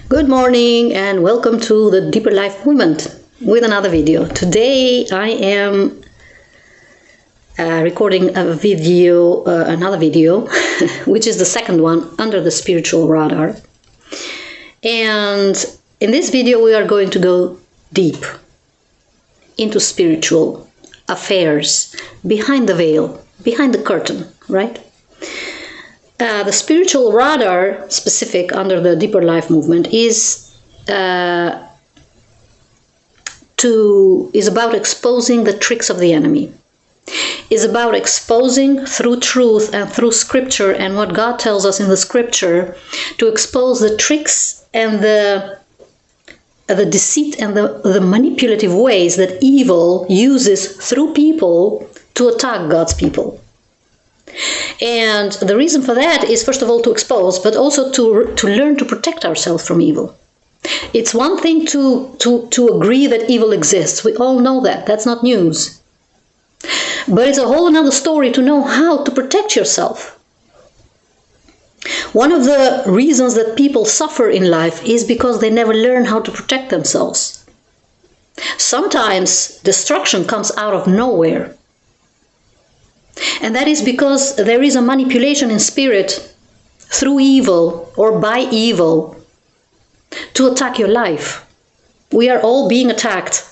Good morning and welcome to the Deeper Life Movement with another video. Today I am recording another video, which is the second one under the spiritual radar. And in this video we are going to go deep into spiritual affairs, behind the veil, behind the curtain, right? The spiritual radar, specific under the Deeper Life Movement, is about exposing the tricks of the enemy. Is about exposing through truth and through scripture and what God tells us in the scripture, to expose the tricks and the deceit and the manipulative ways that evil uses through people to attack God's people. And the reason for that is, first of all, to expose, but also to learn to protect ourselves from evil. It's one thing to agree that evil exists. We all know that. That's not news. But it's a whole another story to know how to protect yourself. One of the reasons that people suffer in life is because they never learn how to protect themselves. Sometimes destruction comes out of nowhere. And that is because there is a manipulation in spirit through evil or by evil to attack your life. We are all being attacked.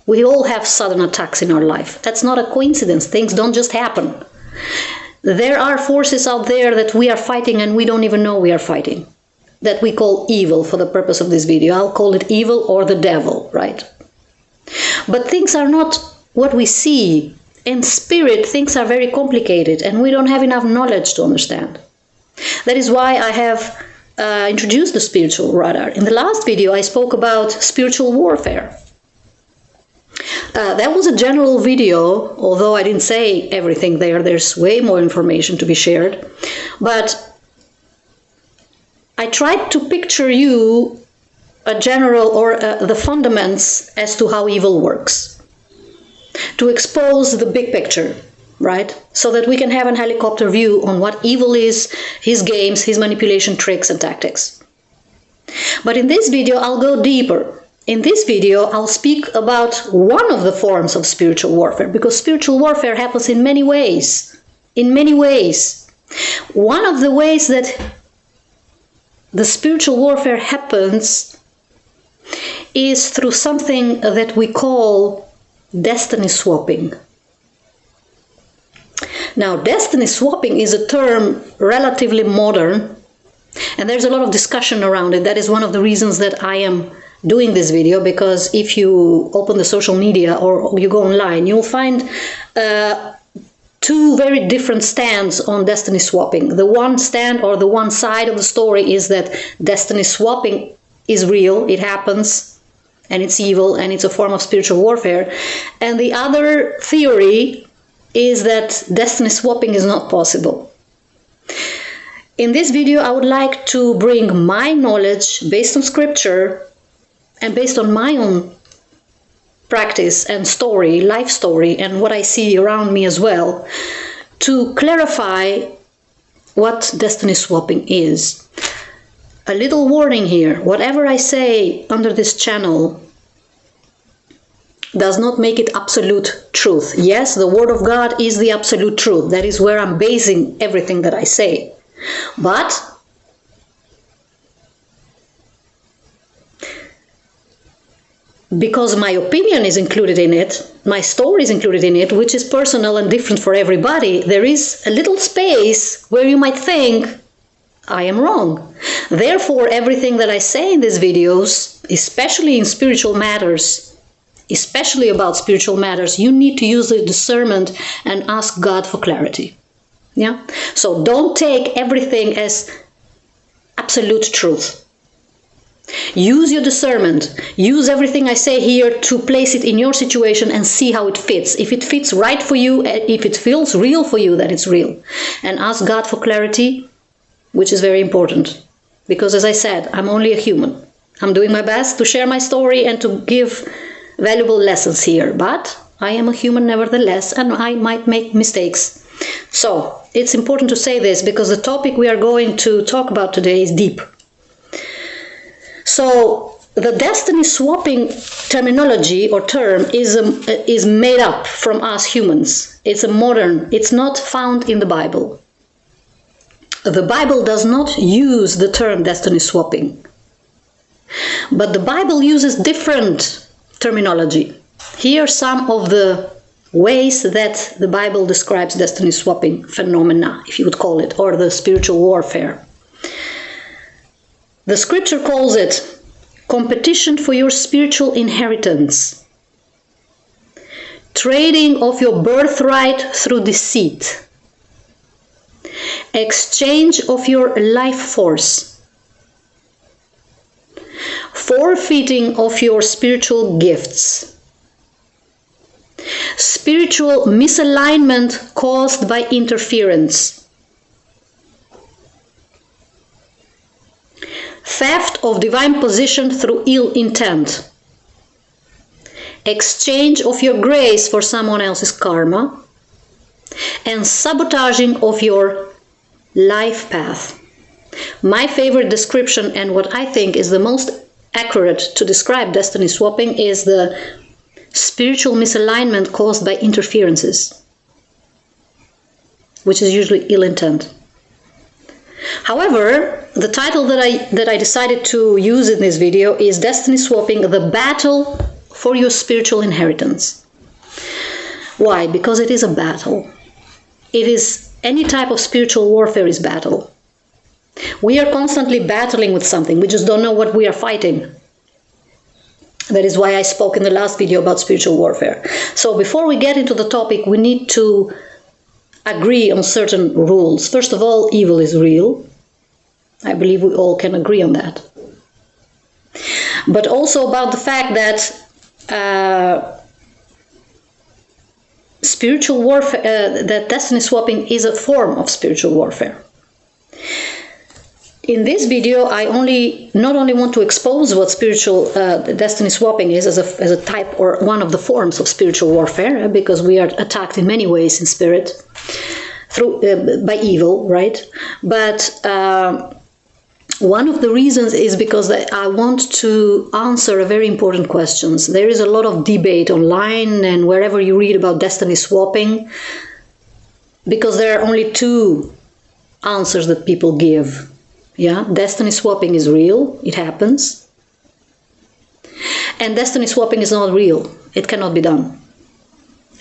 We all have sudden attacks in our life. That's not a coincidence. Things don't just happen. There are forces out there that we are fighting and we don't even know we are fighting, that we call evil for the purpose of this video. I'll call it evil or the devil, right? But things are not what we see. In spirit, things are very complicated and we don't have enough knowledge to understand. That is why I have introduced the spiritual radar. In the last video, I spoke about spiritual warfare. That was a general video, although I didn't say everything there. There's way more information to be shared. But I tried to picture you a general or the fundamentals as to how evil works, to expose the big picture, right? So that we can have a helicopter view on what evil is, his games, his manipulation tricks and tactics. But in this video, I'll go deeper. In this video, I'll speak about one of the forms of spiritual warfare, because spiritual warfare happens in many ways. In many ways. One of the ways that the spiritual warfare happens is through something that we call destiny swapping. Now, destiny swapping is a term relatively modern, and there's a lot of discussion around it. That is one of the reasons that I am doing this video, because if you open the social media or you go online, you'll find two very different stands on destiny swapping. The one stand, or the one side of the story, is that destiny swapping is real, it happens, and it's evil, and it's a form of spiritual warfare. And the other theory is that destiny swapping is not possible. In this video, I would like to bring my knowledge based on scripture and based on my own practice and story, life story, and what I see around me as well, to clarify what destiny swapping is. A little warning here: whatever I say under this channel does not make it absolute truth. Yes, the Word of God is the absolute truth. That is where I'm basing everything that I say. But because my opinion is included in it, my story is included in it, which is personal and different for everybody, there is a little space where you might think I am wrong. Therefore, everything that I say in these videos, especially in spiritual matters, especially about spiritual matters, you need to use the discernment and ask God for clarity. Yeah? So don't take everything as absolute truth. Use your discernment. Use everything I say here to place it in your situation and see how it fits. If it fits right for you, if it feels real for you, then it's real. And ask God for clarity, which is very important. Because as I said, I'm only a human. I'm doing my best to share my story and to give valuable lessons here. But I am a human nevertheless, and I might make mistakes. So it's important to say this, because the topic we are going to talk about today is deep. So the destiny swapping terminology or term is made up from us humans. It's not found in the Bible. The Bible does not use the term destiny swapping. But the Bible uses different terminology. Here are some of the ways that the Bible describes destiny swapping phenomena, if you would call it, or the spiritual warfare. The scripture calls it competition for your spiritual inheritance, trading of your birthright through deceit, exchange of your life force, forfeiting of your spiritual gifts, spiritual misalignment caused by interference, theft of divine position through ill intent, exchange of your grace for someone else's karma, and sabotaging of your life path. My favorite description, and what I think is the most accurate to describe destiny swapping, is the spiritual misalignment caused by interferences, which is usually ill intent. However, the title that I decided to use in this video is Destiny Swapping: The Battle for Your Spiritual Inheritance. Why? Because it is a battle. It is any type of spiritual warfare is battle. We are constantly battling with something. We just don't know what we are fighting. That is why I spoke in the last video about spiritual warfare. So before we get into the topic, we need to agree on certain rules. First of all, evil is real. I believe we all can agree on that. But also about the fact that spiritual warfare, that destiny swapping is a form of spiritual warfare. In this video, I not only want to expose what spiritual destiny swapping is as a type or one of the forms of spiritual warfare, because we are attacked in many ways in spirit through by evil, right? But one of the reasons is because I want to answer very important questions. There is a lot of debate online and wherever you read about destiny swapping, because there are only two answers that people give. Yeah, destiny swapping is real, it happens. And destiny swapping is not real, it cannot be done.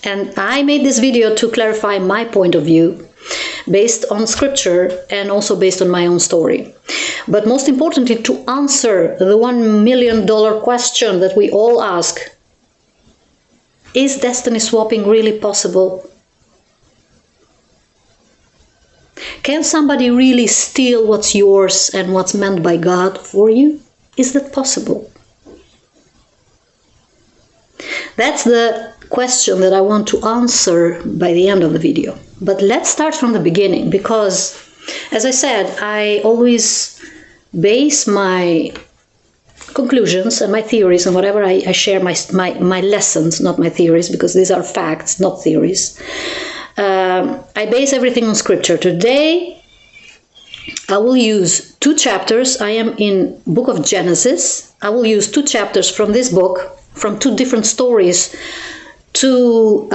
And I made this video to clarify my point of view based on scripture and also based on my own story. But most importantly, to answer the $1 million question that we all ask: is destiny swapping really possible? Can somebody really steal what's yours and what's meant by God for you? Is that possible? That's the question that I want to answer by the end of the video. But let's start from the beginning, because, as I said, I always base my conclusions and my theories and whatever I share, my lessons, not my theories, because these are facts, not theories. I base everything on scripture. Today, I will use 2 chapters. I am in book of Genesis. I will use 2 chapters from this book, from 2 different stories, to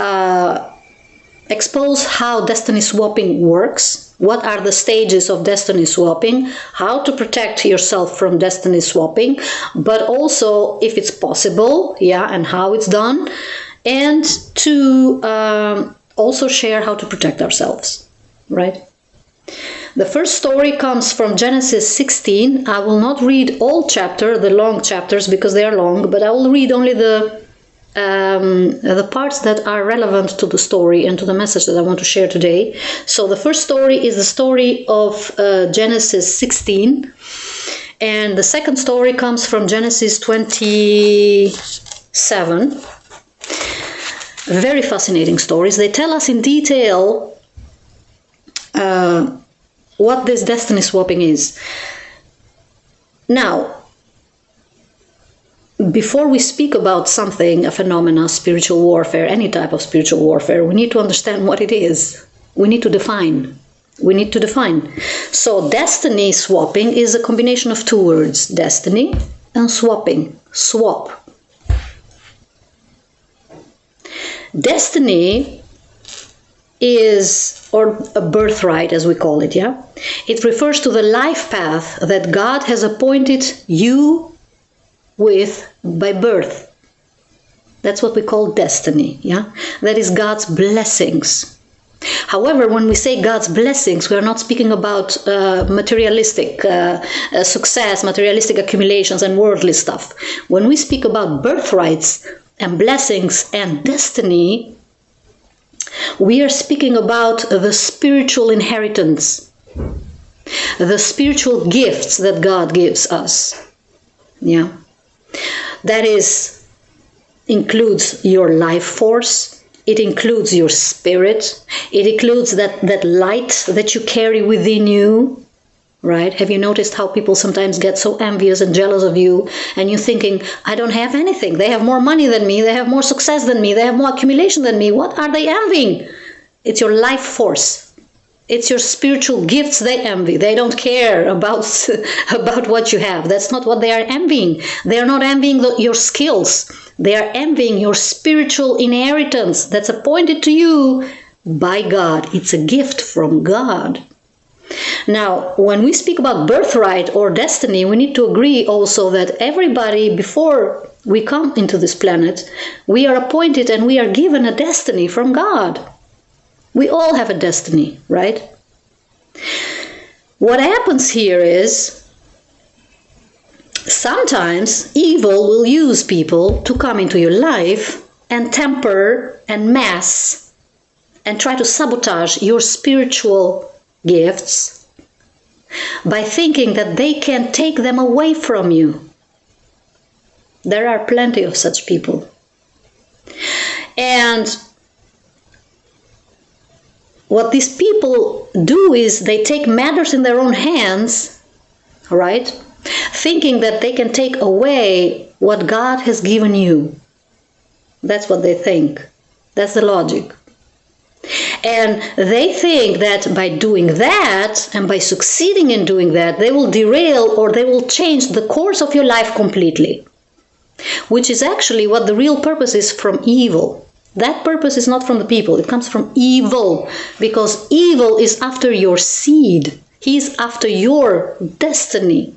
expose how destiny swapping works, what are the stages of destiny swapping, how to protect yourself from destiny swapping, but also if it's possible, yeah, and how it's done, and to also share how to protect ourselves, right? The first story comes from Genesis 16. I will not read all chapter, the long chapters, because they are long, but I will read only the parts that are relevant to the story and to the message that I want to share today. So the first story is the story of Genesis 16, and the second story comes from Genesis 27. Very fascinating stories. They tell us in detail what this destiny swapping is. Now, before we speak about something, a phenomena, spiritual warfare, any type of spiritual warfare, we need to understand what it is. We need to define. So destiny swapping is a combination of 2 words, destiny and swapping. Swap. Destiny is, or a birthright as we call it, yeah? It refers to the life path that God has appointed you with by birth. That's what we call destiny, yeah? That is God's blessings. However, when we say God's blessings, we are not speaking about materialistic success, materialistic accumulations and worldly stuff. When we speak about birthrights and blessings and destiny, we are speaking about the spiritual inheritance, the spiritual gifts that God gives us. Yeah, that includes your life force. It includes your spirit. It includes that light that you carry within you. Right? Have you noticed how people sometimes get so envious and jealous of you, and you're thinking, I don't have anything. They have more money than me. They have more success than me. They have more accumulation than me. What are they envying? It's your life force. It's your spiritual gifts they envy. They don't care about what you have. That's not what they are envying. They are not envying your skills. They are envying your spiritual inheritance that's appointed to you by God. It's a gift from God. Now, when we speak about birthright or destiny, we need to agree also that everybody, before we come into this planet, we are appointed and we are given a destiny from God. We all have a destiny, right? What happens here is sometimes evil will use people to come into your life and temper and mess and try to sabotage your spiritual gifts by thinking that they can take them away from you. There are plenty of such people. And what these people do is they take matters in their own hands, right? Thinking that they can take away what God has given you. That's what they think. That's the logic. And they think that by doing that, and by succeeding in doing that, they will derail or they will change the course of your life completely. Which is actually what the real purpose is from evil. That purpose is not from the people, it comes from evil. Because evil is after your seed. He's after your destiny.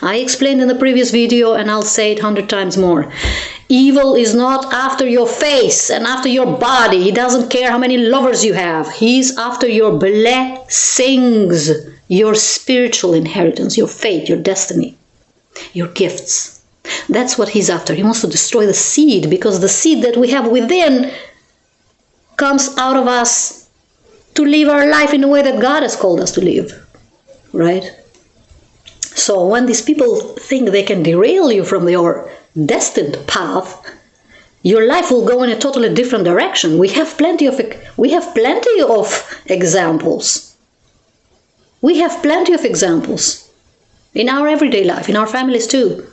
I explained in the previous video and I'll say it 100 times more. Evil is not after your face and after your body. He doesn't care how many lovers you have. He's after your blessings, your spiritual inheritance, your fate, your destiny, your gifts. That's what he's after. He wants to destroy the seed, because the seed that we have within comes out of us to live our life in the way that God has called us to live, right? So when these people think they can derail you from your destined path, your life will go in a totally different direction. We have plenty of examples. We have plenty of examples in our everyday life, in our families too,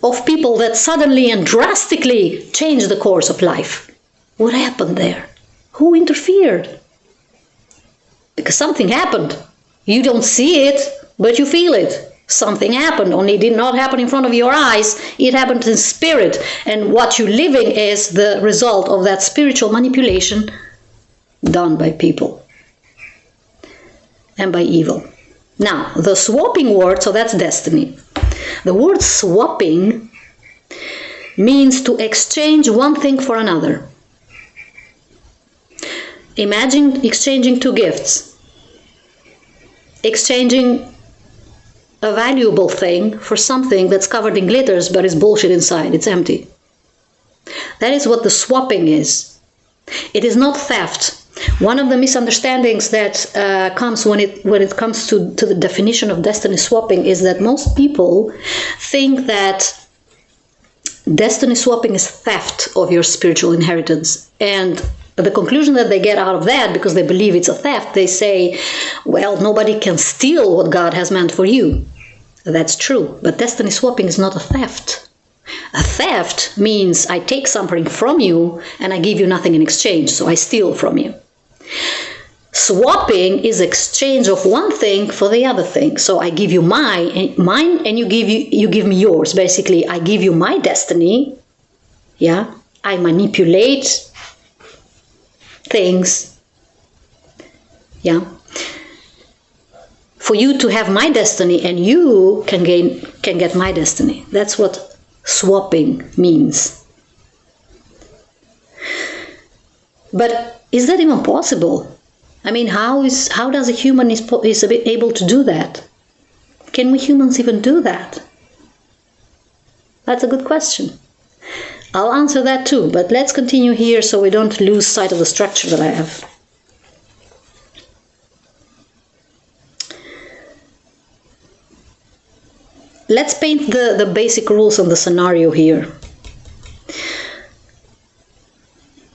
of people that suddenly and drastically changed the course of life. What happened there? Who interfered? Because something happened. You don't see it, but you feel it. Something happened, only it did not happen in front of your eyes. It happened in spirit. And what you're living is the result of that spiritual manipulation done by people and by evil. Now, the swapping word, so that's destiny. The word swapping means to exchange one thing for another. Imagine exchanging two gifts. Exchanging a valuable thing for something that's covered in glitters but is bullshit inside. It's empty. That is what the swapping is. It is not theft. One of the misunderstandings that comes when it comes to the definition of destiny swapping is that most people think that destiny swapping is theft of your spiritual inheritance. And the conclusion that they get out of that, because they believe it's a theft, they say, well, nobody can steal what God has meant for you. That's true, but destiny swapping is not a theft. A theft means I take something from you and I give you nothing in exchange, so I steal from you. Swapping is exchange of one thing for the other thing. So I give you mine, and you give me yours. Basically, I give you my destiny. Yeah, I manipulate things. Yeah, for you to have my destiny, and you can get my destiny. That's what swapping means. But is that even possible? I mean, how does a human is able to do that? Can we humans even do that? That's a good question. I'll answer that too, but let's continue here so we don't lose sight of the structure that I have. Let's paint the basic rules on the scenario here.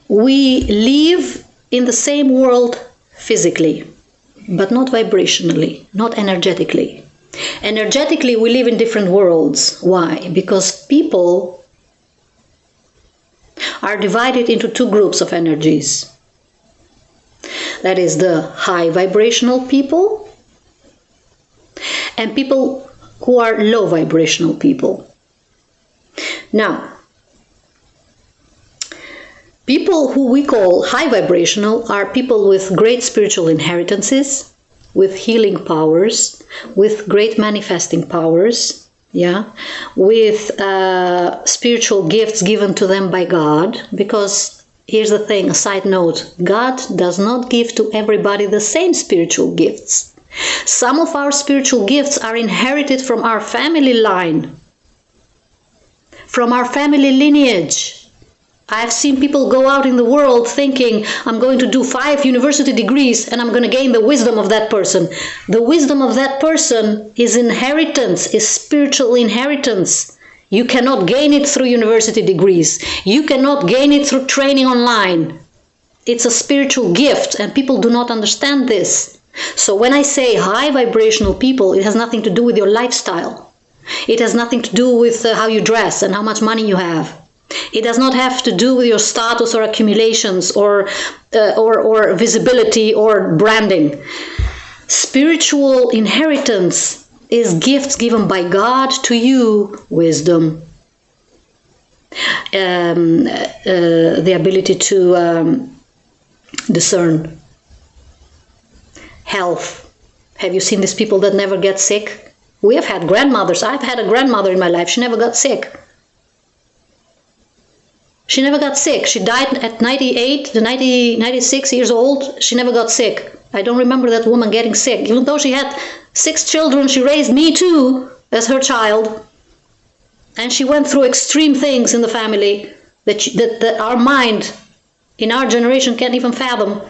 We live in the same world physically, but not vibrationally, not energetically. Energetically, we live in different worlds. Why? Because people are divided into two groups of energies. That is the high vibrational people and people who are low vibrational people. Now, people who we call high vibrational are people with great spiritual inheritances, with healing powers, with great manifesting powers, yeah, with spiritual gifts given to them by God. Because here's the thing, a side note, God does not give to everybody the same spiritual gifts. Some of our spiritual gifts are inherited from our family line, from our family lineage. I've seen people go out in the world thinking, I'm going to do 5 university degrees and I'm going to gain the wisdom of that person. The wisdom of that person is inheritance, is spiritual inheritance. You cannot gain it through university degrees. You cannot gain it through training online. It's a spiritual gift, and people do not understand this. So when I say high vibrational people, it has nothing to do with your lifestyle. It has nothing to do with how you dress and how much money you have. It does not have to do with your status or accumulations or visibility or branding. Spiritual inheritance is gifts given by God to you: wisdom, the ability to discern, health. Have you seen these people that never get sick? We have had grandmothers. I've had a grandmother in my life. She never got sick. She never got sick. She died at 96 years old. She never got sick. I don't remember that woman getting sick. Even though she had 6 children, she raised me too as her child. And she went through extreme things in the family that our mind in our generation can't even fathom.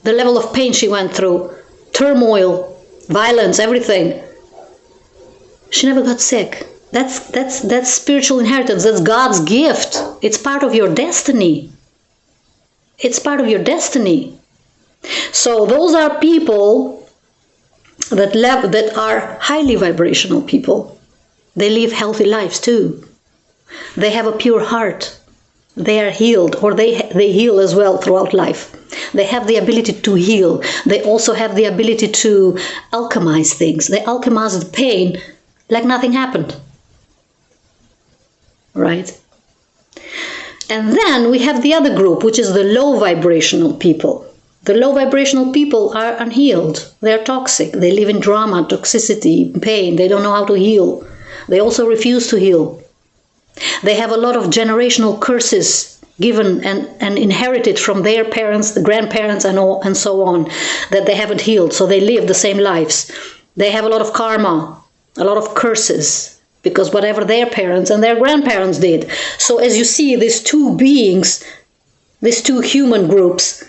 The level of pain she went through, turmoil, violence, everything. She never got sick. That's spiritual inheritance. That's God's gift. It's part of your destiny. It's part of your destiny. So those are people that are highly vibrational people. They live healthy lives too. They have a pure heart. They are healed, or they heal as well throughout life. They have the ability to heal. They also have the ability to alchemize things. They alchemize the pain like nothing happened. Right? And then we have the other group, which is the low vibrational people. The low vibrational people are unhealed. They're toxic. They live in drama, toxicity, pain. They don't know how to heal. They also refuse to heal. They have a lot of generational curses given and inherited from their parents, the grandparents, and so on, that they haven't healed. So they live the same lives. They have a lot of karma, a lot of curses, because whatever their parents and their grandparents did. So as you see, these two beings, these two human groups,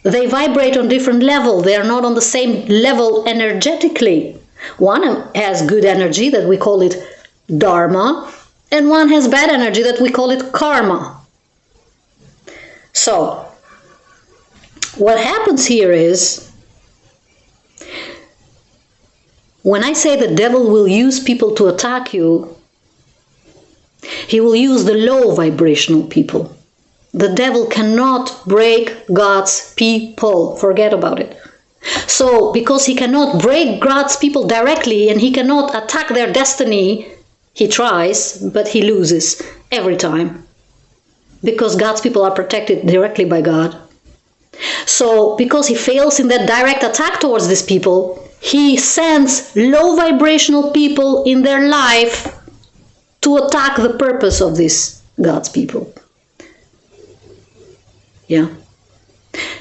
they vibrate on different levels. They are not on the same level energetically. One has good energy, that we call it dharma, and one has bad energy, that we call it karma. So what happens here is, when I say the devil will use people to attack you, he will use the low vibrational people. The devil cannot break God's people. Forget about it. So, because he cannot break God's people directly and he cannot attack their destiny, he tries, but he loses every time. Because God's people are protected directly by God. So, because he fails in that direct attack towards these people, he sends low vibrational people in their life to attack the purpose of these God's people. Yeah.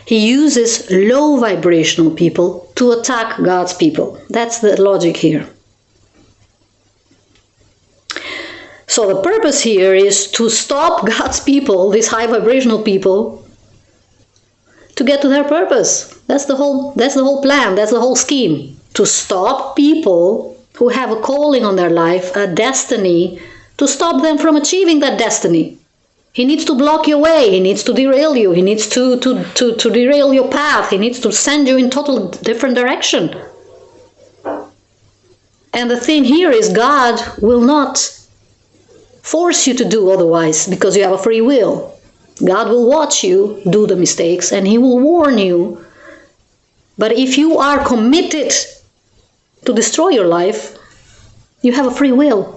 He uses low vibrational people to attack God's people. That's the logic here. So the purpose here is to stop God's people, these high vibrational people, to get to their purpose. That's the whole plan, that's the whole scheme. To stop people who have a calling on their life, a destiny, to stop them from achieving that destiny. He needs to block your way, he needs to derail you, he needs to derail your path, he needs to send you in total different direction. And the thing here is God will not force you to do otherwise because you have a free will. God will watch you do the mistakes and he will warn you. But if you are committed to destroy your life, you have a free will.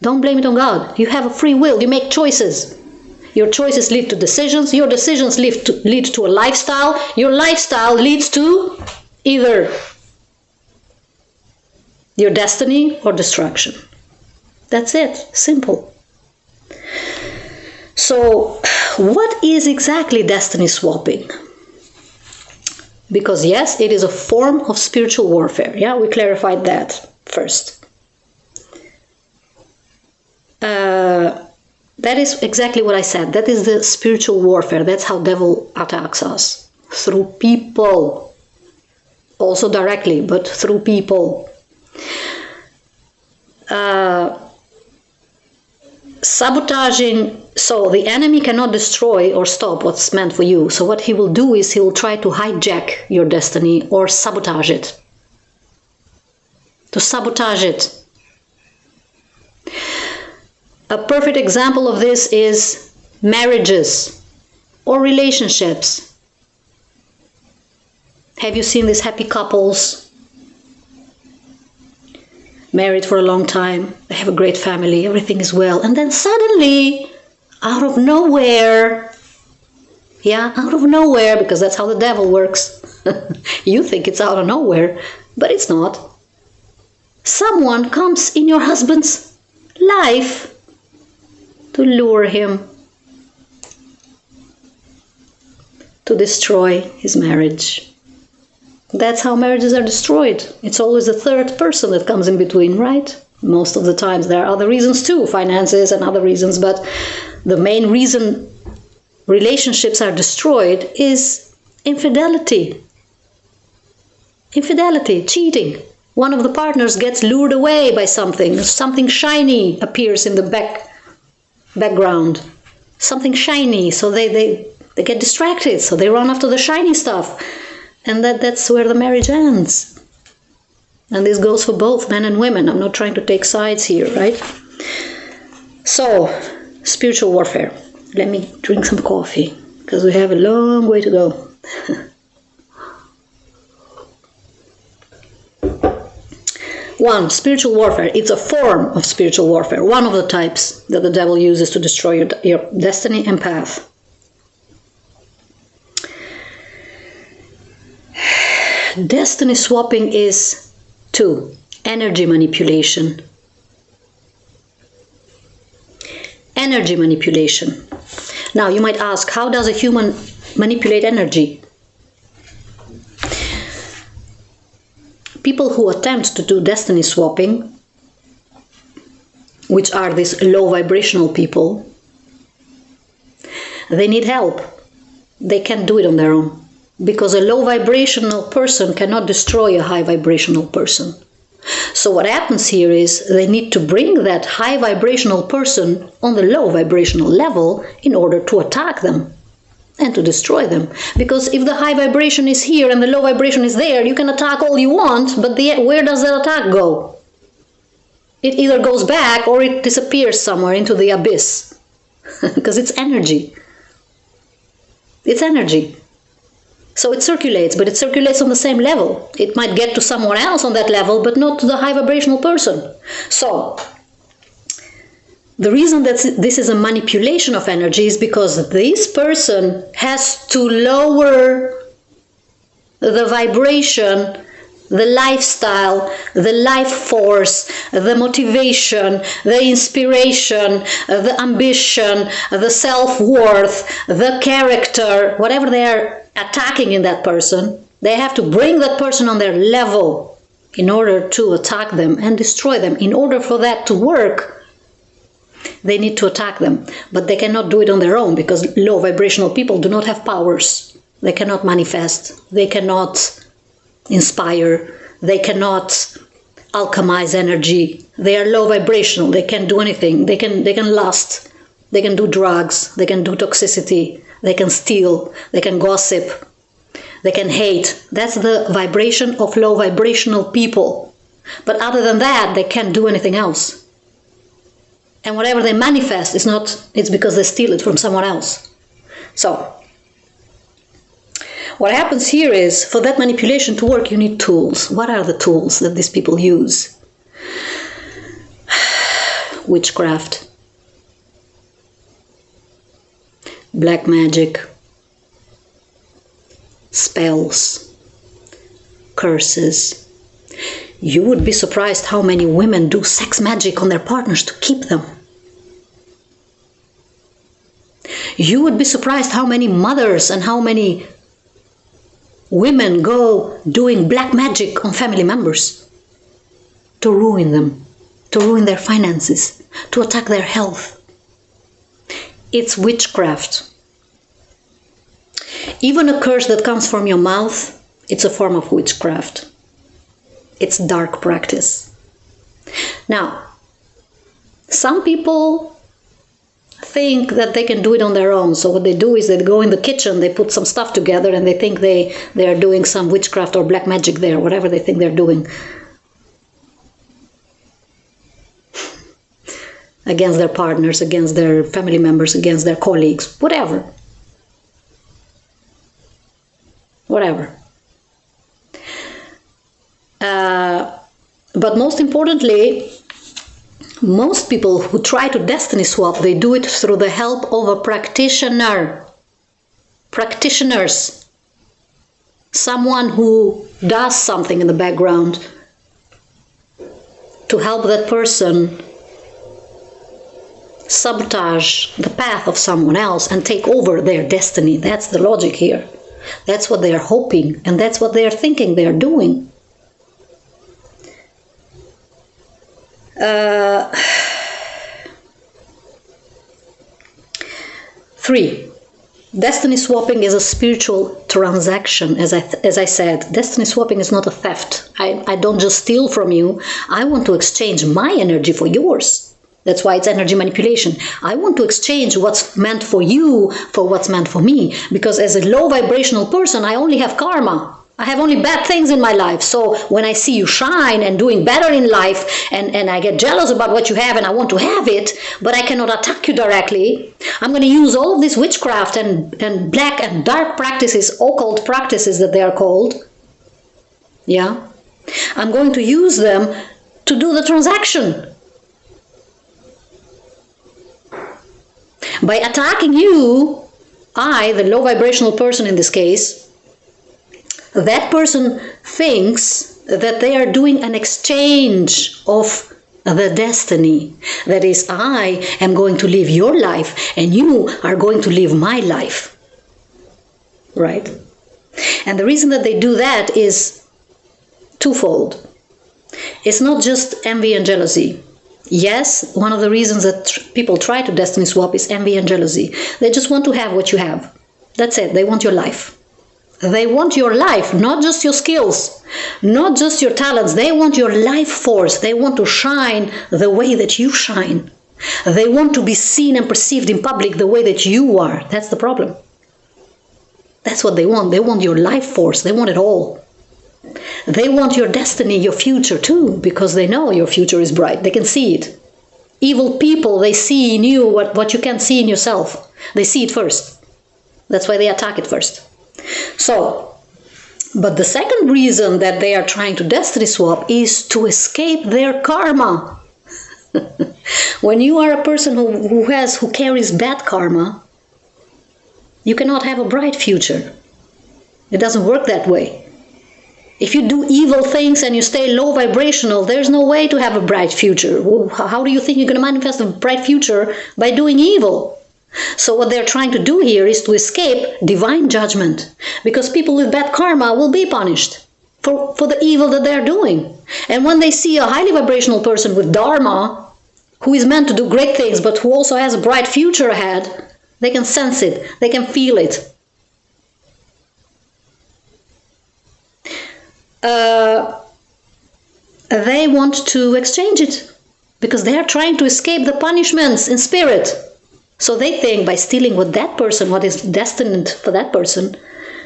Don't blame it on God. You have a free will. You make choices. Your choices lead to decisions. Your decisions lead to a lifestyle. Your lifestyle leads to either your destiny or destruction. That's it. Simple. So, what is exactly destiny swapping? Because yes, it is a form of spiritual warfare. Yeah, we clarified that first. That is exactly what I said. That is the spiritual warfare. That's how devil attacks us. Through people. Also directly, but through people. Sabotaging. So the enemy cannot destroy or stop what's meant for you. So what he will do is he will try to hijack your destiny or sabotage it. To sabotage it. A perfect example of this is marriages or relationships. Have you seen these happy couples? Married for a long time, they have a great family, everything is well, and then suddenly, out of nowhere, because that's how the devil works. You think it's out of nowhere, but it's not. Someone comes in your husband's life to lure him, to destroy his marriage. That's how marriages are destroyed. It's always a third person that comes in between, right? Most of the times. There are other reasons too, finances and other reasons, but the main reason relationships are destroyed is infidelity. Infidelity, cheating. One of the partners gets lured away by something shiny appears in the background. Something shiny, so they get distracted, so they run after the shiny stuff. And that's where the marriage ends. And this goes for both men and women. I'm not trying to take sides here, right? So, spiritual warfare. Let me drink some coffee, because we have a long way to go. One, spiritual warfare. It's a form of spiritual warfare. One of the types that the devil uses to destroy your destiny and path. Destiny swapping is 2. Energy manipulation. Energy manipulation. Now you might ask, how does a human manipulate energy? People who attempt to do destiny swapping, which are these low vibrational people, they need help. They can't do it on their own. Because a low vibrational person cannot destroy a high vibrational person. So what happens here is they need to bring that high vibrational person on the low vibrational level in order to attack them and to destroy them. Because if the high vibration is here and the low vibration is there, you can attack all you want, but where does that attack go? It either goes back or it disappears somewhere into the abyss. Because it's energy. It's energy. So it circulates, but it circulates on the same level. It might get to someone else on that level, but not to the high vibrational person. So the reason that this is a manipulation of energy is because this person has to lower the vibration, the lifestyle, the life force, the motivation, the inspiration, the ambition, the self-worth, the character, whatever they are attacking in that person, they have to bring that person on their level in order to attack them and destroy them. In order for that to work, they need to attack them. But they cannot do it on their own because low vibrational people do not have powers. They cannot manifest. They cannot inspire. They cannot alchemize energy. They are low vibrational. They can't do anything. They can lust. They can do drugs. They can do toxicity. They can steal. They can gossip. They can hate. That's the vibration of low vibrational people. But other than that, they can't do anything else. And whatever they manifest, it's because they steal it from someone else. So what happens here is, for that manipulation to work, you need tools. What are the tools that these people use? Witchcraft, black magic, spells, curses. You would be surprised how many women do sex magic on their partners to keep them. You would be surprised how many mothers and how many women go doing black magic on family members to ruin them, to ruin their finances, to attack their health. It's witchcraft. Even a curse that comes from your mouth, it's a form of witchcraft. It's dark practice. Now, some people think that they can do it on their own. So what they do is they go in the kitchen, they put some stuff together, and they think they are doing some witchcraft or black magic there, whatever they think they're doing. Against their partners, against their family members, against their colleagues, whatever. Whatever. But most importantly, most people who try to destiny swap, they do it through the help of a practitioner. Practitioners. Someone who does something in the background to help that person sabotage the path of someone else and take over their destiny. That's the logic here. That's what they are hoping, and that's what they are thinking they are doing. 3. Destiny swapping is a spiritual transaction. As I said, destiny swapping is not a theft. I don't just steal from you. I want to exchange my energy for yours. That's why it's energy manipulation. I want to exchange what's meant for you for what's meant for me. Because as a low vibrational person, I only have karma. I have only bad things in my life. So when I see you shine and doing better in life, and I get jealous about what you have and I want to have it, but I cannot attack you directly, I'm going to use all of this witchcraft and black and dark practices, occult practices that they are called. Yeah. I'm going to use them to do the transaction. By attacking you, I, the low vibrational person in this case, that person thinks that they are doing an exchange of the destiny. That is, I am going to live your life and you are going to live my life. Right? And the reason that they do that is twofold. It's not just envy and jealousy. Yes, one of the reasons that people try to destiny swap is envy and jealousy. They just want to have what you have. That's it. They want your life. They want your life, not just your skills, not just your talents. They want your life force. They want to shine the way that you shine. They want to be seen and perceived in public the way that you are. That's the problem. That's what they want. They want your life force. They want it all. They want your destiny, your future too, because they know your future is bright. They can see it. Evil people, they see in you what you can't see in yourself. They see it first. That's why they attack it first. So, but the second reason that they are trying to destiny swap is to escape their karma. When you are a person who carries bad karma, you cannot have a bright future. It doesn't work that way. If you do evil things and you stay low vibrational, there's no way to have a bright future. How do you think you're going to manifest a bright future by doing evil? So what they're trying to do here is to escape divine judgment, because people with bad karma will be punished for the evil that they're doing. And when they see a highly vibrational person with dharma, who is meant to do great things but who also has a bright future ahead, they can sense it, they can feel it. They want to exchange it because they are trying to escape the punishments in spirit. So they think by stealing what is destined for that person,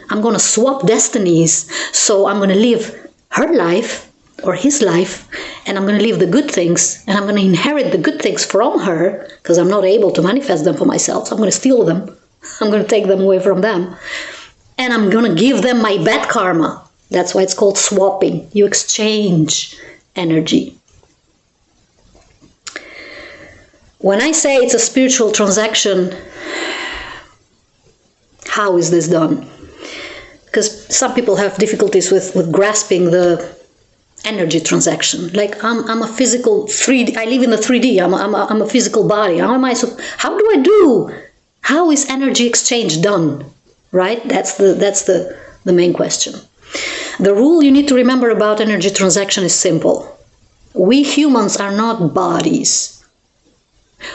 I'm going to swap destinies. So I'm going to live her life or his life, and I'm going to live the good things, and I'm going to inherit the good things from her because I'm not able to manifest them for myself. So I'm going to steal them. I'm going to take them away from them. And I'm going to give them my bad karma. That's why it's called swapping. You exchange energy. When I say it's a spiritual transaction, how is this done? Because some people have difficulties with grasping the energy transaction. Like I'm a physical 3D. I live in the 3D. I'm a physical body. How do I do? How is energy exchange done? Right? That's the main question. The rule you need to remember about energy transaction is simple. We humans are not bodies.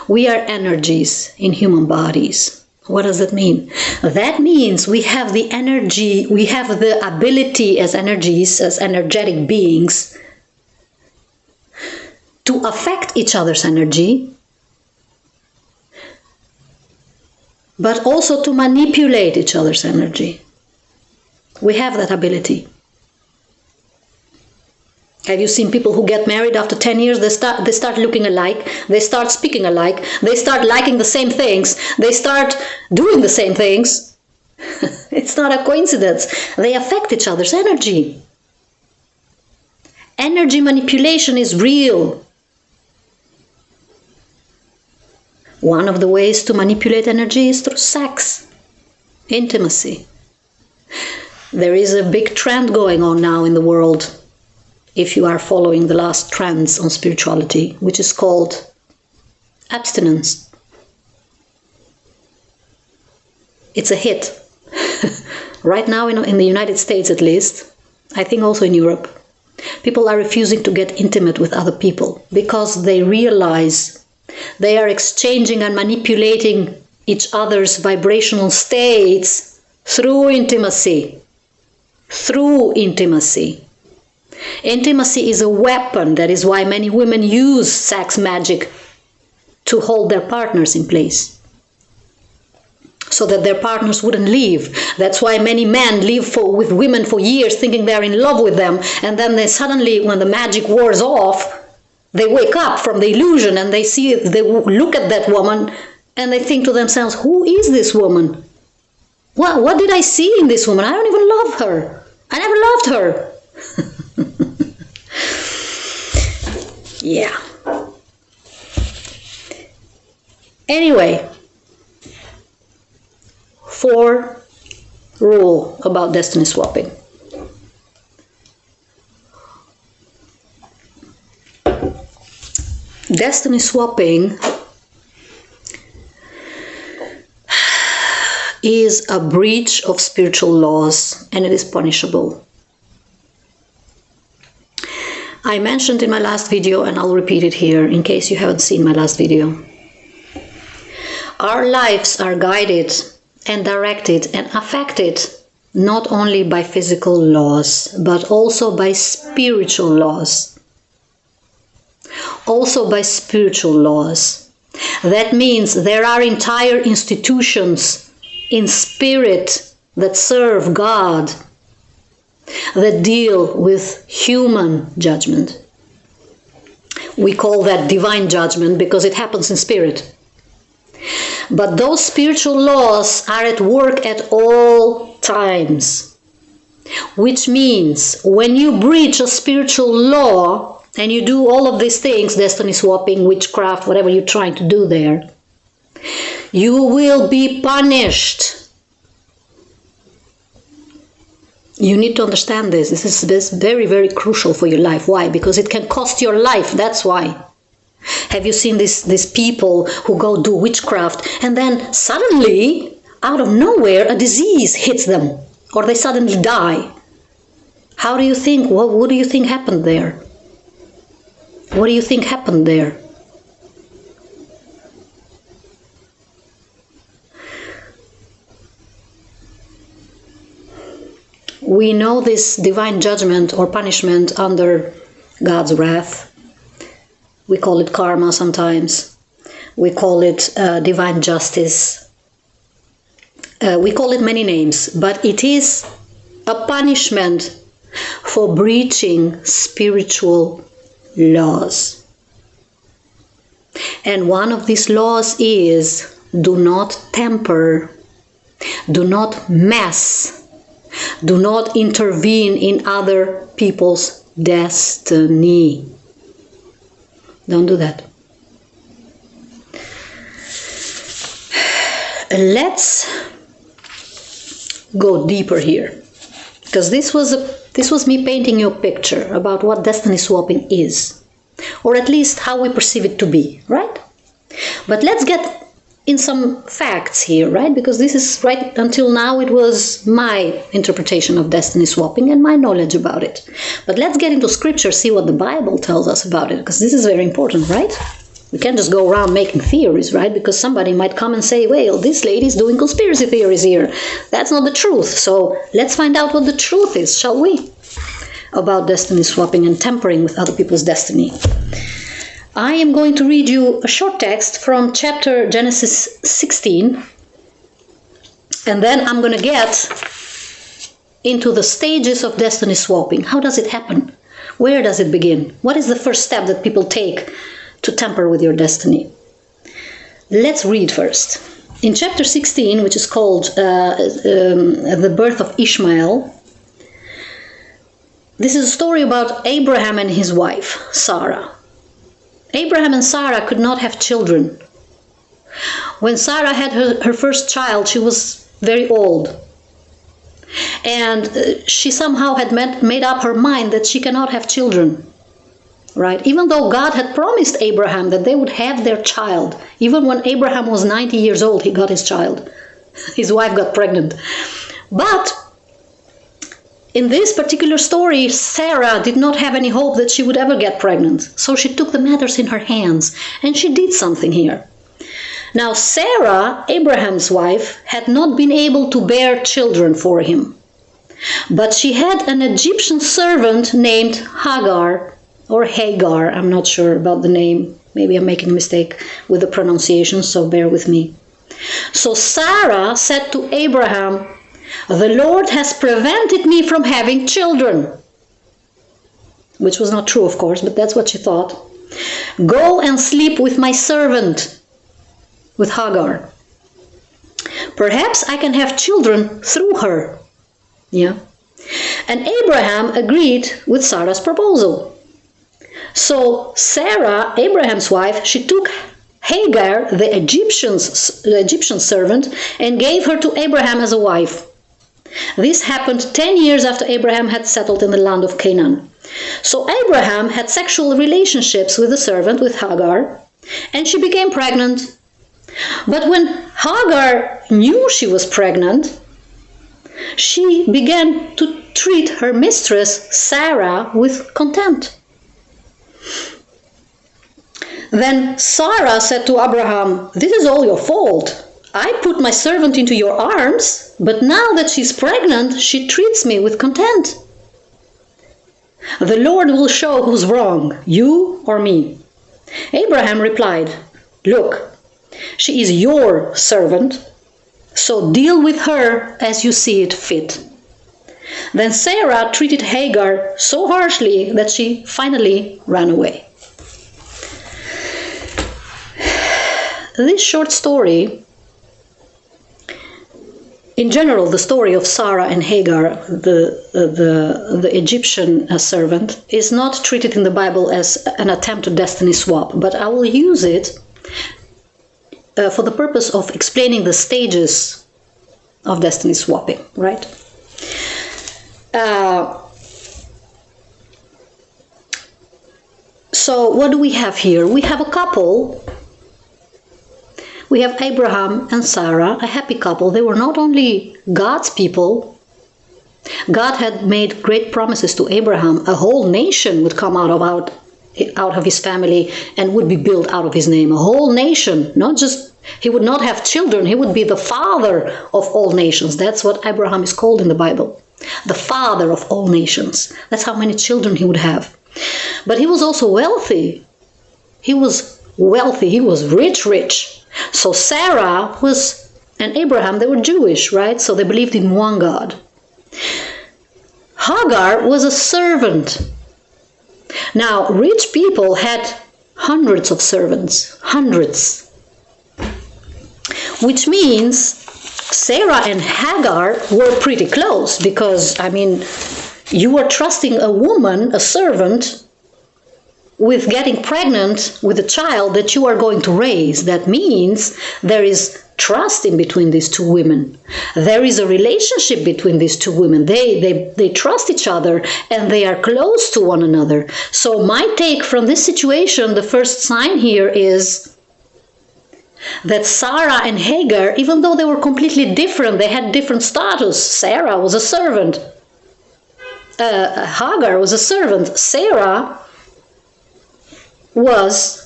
We are energies in human bodies. What does that mean? That means we have the energy, we have the ability as energies, as energetic beings, to affect each other's energy, but also to manipulate each other's energy. We have that ability. Have you seen people who get married after 10 years? They start looking alike, they start speaking alike, they start liking the same things, they start doing the same things. It's not a coincidence. They affect each other's energy. Energy manipulation is real. One of the ways to manipulate energy is through sex, intimacy. There is a big trend going on now in the world, if you are following the last trends on spirituality, which is called abstinence. It's a hit. Right now in the United States at least, I think also in Europe, people are refusing to get intimate with other people because they realize they are exchanging and manipulating each other's vibrational states through intimacy. Through intimacy. Intimacy is a weapon. That is why many women use sex magic to hold their partners in place, so that their partners wouldn't leave. That's why many men live with women for years thinking they're in love with them, and then they suddenly, when the magic wears off, they wake up from the illusion and they look at that woman and they think to themselves, who is this woman? What did I see in this woman? I don't even love her. I never loved her. Yeah. Anyway, 4 rule about destiny swapping. Destiny swapping is a breach of spiritual laws, and it is punishable. I mentioned in my last video, and I'll repeat it here in case you haven't seen my last video. Our lives are guided and directed and affected not only by physical laws, but also by spiritual laws. Also by spiritual laws. That means there are entire institutions in spirit that serve God, that deal with human judgment. We call that divine judgment because it happens in spirit. But those spiritual laws are at work at all times. Which means when you breach a spiritual law and you do all of these things, destiny swapping, witchcraft, whatever you're trying to do there, you will be punished. You need to understand this. This is very, very crucial for your life. Why? Because it can cost your life. That's why. Have you seen these people who go do witchcraft and then suddenly, out of nowhere, a disease hits them or they suddenly die? How do you think? What do you think happened there? What do you think happened there? We know this divine judgment or punishment under God's wrath. We call it karma sometimes. We call it divine justice. We call it many names, but it is a punishment for breaching spiritual laws. And one of these laws is do not tamper, do not mess, do not intervene in other people's destiny. Don't do that. Let's go deeper here, because this was me painting you a picture about what destiny swapping is, or at least how we perceive it to be, right? But let's get in some facts here, right? Because this is right until now it was my interpretation of destiny swapping and my knowledge about it. But let's get into scripture, see what the Bible tells us about it, because this is very important, right? We can't just go around making theories, right? Because somebody might come and say, well, this lady's doing conspiracy theories here. That's not the truth. So let's find out what the truth is, shall we? About destiny swapping and tampering with other people's destiny. I am going to read you a short text from chapter Genesis 16, and then I'm going to get into the stages of destiny swapping. How does it happen? Where does it begin? What is the first step that people take to tamper with your destiny? Let's read first. In chapter 16, which is called The Birth of Ishmael, this is a story about Abraham and his wife, Sarah. Abraham and Sarah could not have children. When Sarah had her first child, she was very old. And she somehow had made up her mind that she cannot have children. Right? Even though God had promised Abraham that they would have their child. Even when Abraham was 90 years old, he got his child. His wife got pregnant. But in this particular story, Sarah did not have any hope that she would ever get pregnant. So she took the matters in her hands and she did something here. Now, Sarah, Abraham's wife, had not been able to bear children for him. But she had an Egyptian servant named Hagar, or Hagar, I'm not sure about the name. Maybe I'm making a mistake with the pronunciation, so bear with me. So Sarah said to Abraham, "The Lord has prevented me from having children." Which was not true, of course, but that's what she thought. "Go and sleep with my servant," with Hagar. "Perhaps I can have children through her." Yeah. And Abraham agreed with Sarah's proposal. So Sarah, Abraham's wife, she took Hagar, the Egyptian servant, and gave her to Abraham as a wife. This happened 10 years after Abraham had settled in the land of Canaan. So Abraham had sexual relationships with the servant, with Hagar, and she became pregnant. But when Hagar knew she was pregnant, she began to treat her mistress, Sarah, with contempt. Then Sarah said to Abraham, "This is all your fault. I put my servant into your arms, but now that she's pregnant, she treats me with contempt. The Lord will show who's wrong, you or me." Abraham replied, "Look, she is your servant, so deal with her as you see it fit." Then Sarah treated Hagar so harshly that she finally ran away. This short story in general, the story of Sarah and Hagar, the Egyptian servant, is not treated in the Bible as an attempt to destiny swap, but I will use it for the purpose of explaining the stages of destiny swapping, right? So what do we have here? We have a couple. We have Abraham and Sarah, a happy couple. They were not only God's people. God had made great promises to Abraham. A whole nation would come out of his family and would be built out of his name. A whole nation, not just, he would not have children. He would be the father of all nations. That's what Abraham is called in the Bible. The father of all nations. That's how many children he would have. But he was also wealthy. He was wealthy. He was rich. So Sarah and Abraham, they were Jewish, right? So they believed in one God. Hagar was a servant. Now, rich people had hundreds of servants, hundreds. Which means Sarah and Hagar were pretty close because, I mean, you are trusting a woman, a servant, with getting pregnant with a child that you are going to raise. That means there is trust in between these two women. There is a relationship between these two women. They trust each other and they are close to one another. So my take from this situation, the first sign here is that Sarah and Hagar, even though they were completely different, they had different status. Sarah was a servant. Hagar was a servant. Sarah was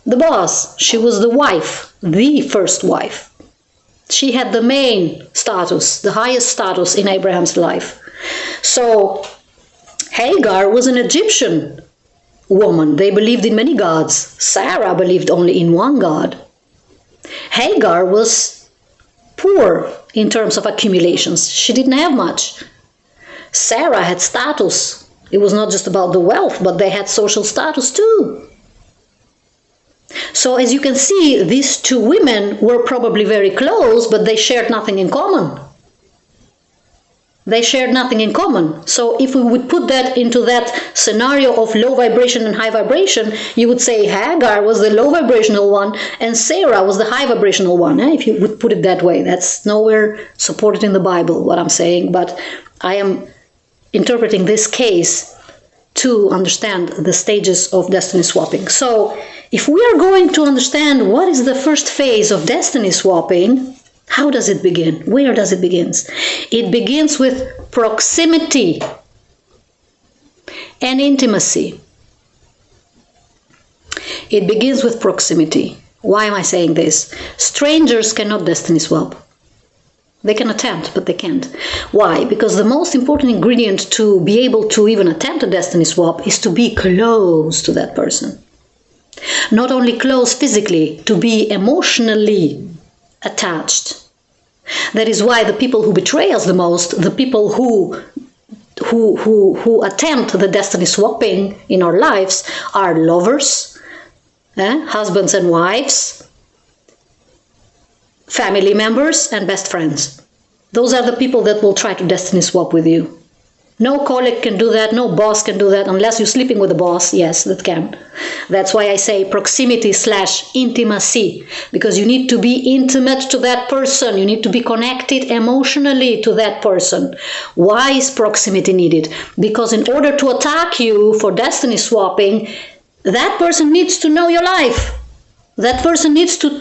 the boss. She was the wife, the first wife. She had the main status, the highest status in Abraham's life. So Hagar was an Egyptian woman. They believed in many gods. Sarah believed only in one God. Hagar was poor in terms of accumulations. She didn't have much. Sarah had status. It was not just about the wealth, but they had social status too. So as you can see, these two women were probably very close, but they shared nothing in common. They shared nothing in common. So if we would put that into that scenario of low vibration and high vibration, you would say Hagar was the low vibrational one and Sarah was the high vibrational one, if you would put it that way. That's nowhere supported in the Bible, what I'm saying, but I am interpreting this case to understand the stages of destiny swapping. So if we are going to understand what is the first phase of destiny swapping, how does it begin? Where does it begin? It begins with proximity and intimacy. It begins with proximity. Why am I saying this? Strangers cannot destiny swap. They can attempt, but they can't. Why? Because the most important ingredient to be able to even attempt a destiny swap is to be close to that person. Not only close physically, to be emotionally attached. That is why the people who betray us the most, the people who attempt the destiny swapping in our lives are lovers, husbands and wives, family members and best friends. Those are the people that will try to destiny swap with you. No colleague can do that, no boss can do that, unless you're sleeping with a boss. Yes, that can. That's why I say proximity/intimacy, because you need to be intimate to that person. You need to be connected emotionally to that person. Why is proximity needed? Because in order to attack you for destiny swapping, that person needs to know your life. That person needs to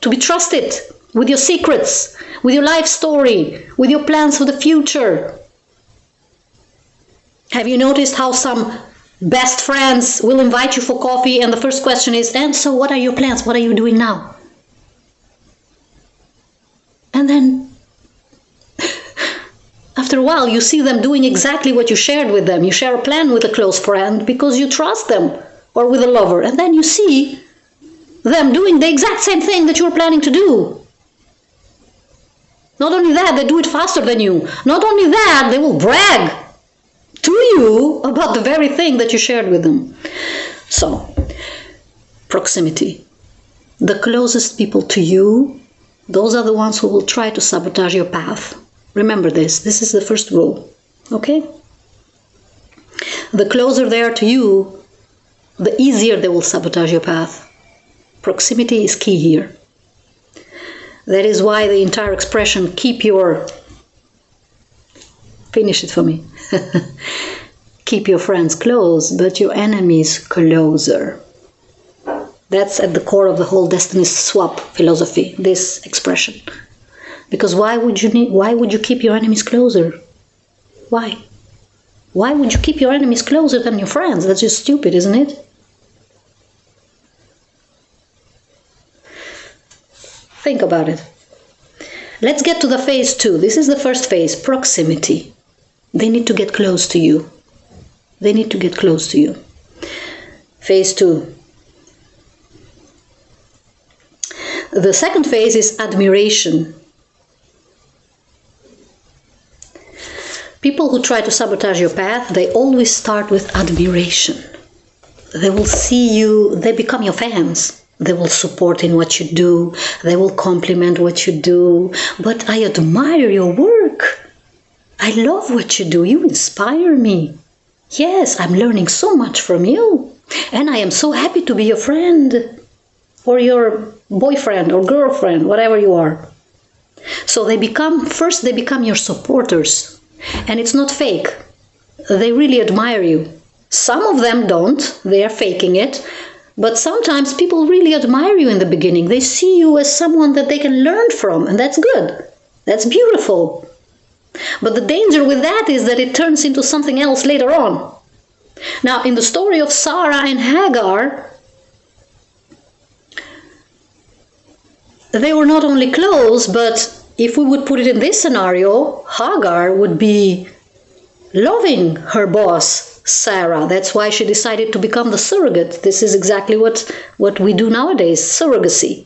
be trusted with your secrets, with your life story, with your plans for the future. Have you noticed how some best friends will invite you for coffee and the first question is, and so what are your plans? What are you doing now? And then after a while you see them doing exactly what you shared with them. You share a plan with a close friend because you trust them, or with a lover, and then you see them doing the exact same thing that you were planning to do. Not only that, they do it faster than you. Not only that, they will brag to you about the very thing that you shared with them. So, proximity. The closest people to you Those are the ones who will try to sabotage your path. Remember this. This is the first rule. Okay? The closer they are to you, the easier they will sabotage your path. Proximity is key here. That is why the entire expression, keep your... Finish it for me. Keep your friends close, but your enemies closer. That's at the core of the whole destiny swap philosophy, this expression. Because why would you keep your enemies closer? Why? Why would you keep your enemies closer than your friends? That's just stupid, isn't it? Think about it. Let's get to the phase 2. This is the first phase, proximity. They need to get close to you. They need to get close to you. Phase 2. The second phase is admiration. People who try to sabotage your path, they always start with admiration. They will see you, they become your fans. They will support in what you do. They will compliment what you do. But I admire your work. I love what you do. You inspire me. Yes, I'm learning so much from you. And I am so happy to be your friend or your boyfriend or girlfriend, whatever you are. So they become your supporters. And it's not fake. They really admire you. Some of them don't. They are faking it. But sometimes people really admire you in the beginning. They see you as someone that they can learn from, and that's good. That's beautiful. But the danger with that is that it turns into something else later on. Now, in the story of Sarah and Hagar, they were not only close, but if we would put it in this scenario, Hagar would be loving her boss, Sarah. That's why she decided to become the surrogate. This is exactly what we do nowadays, surrogacy.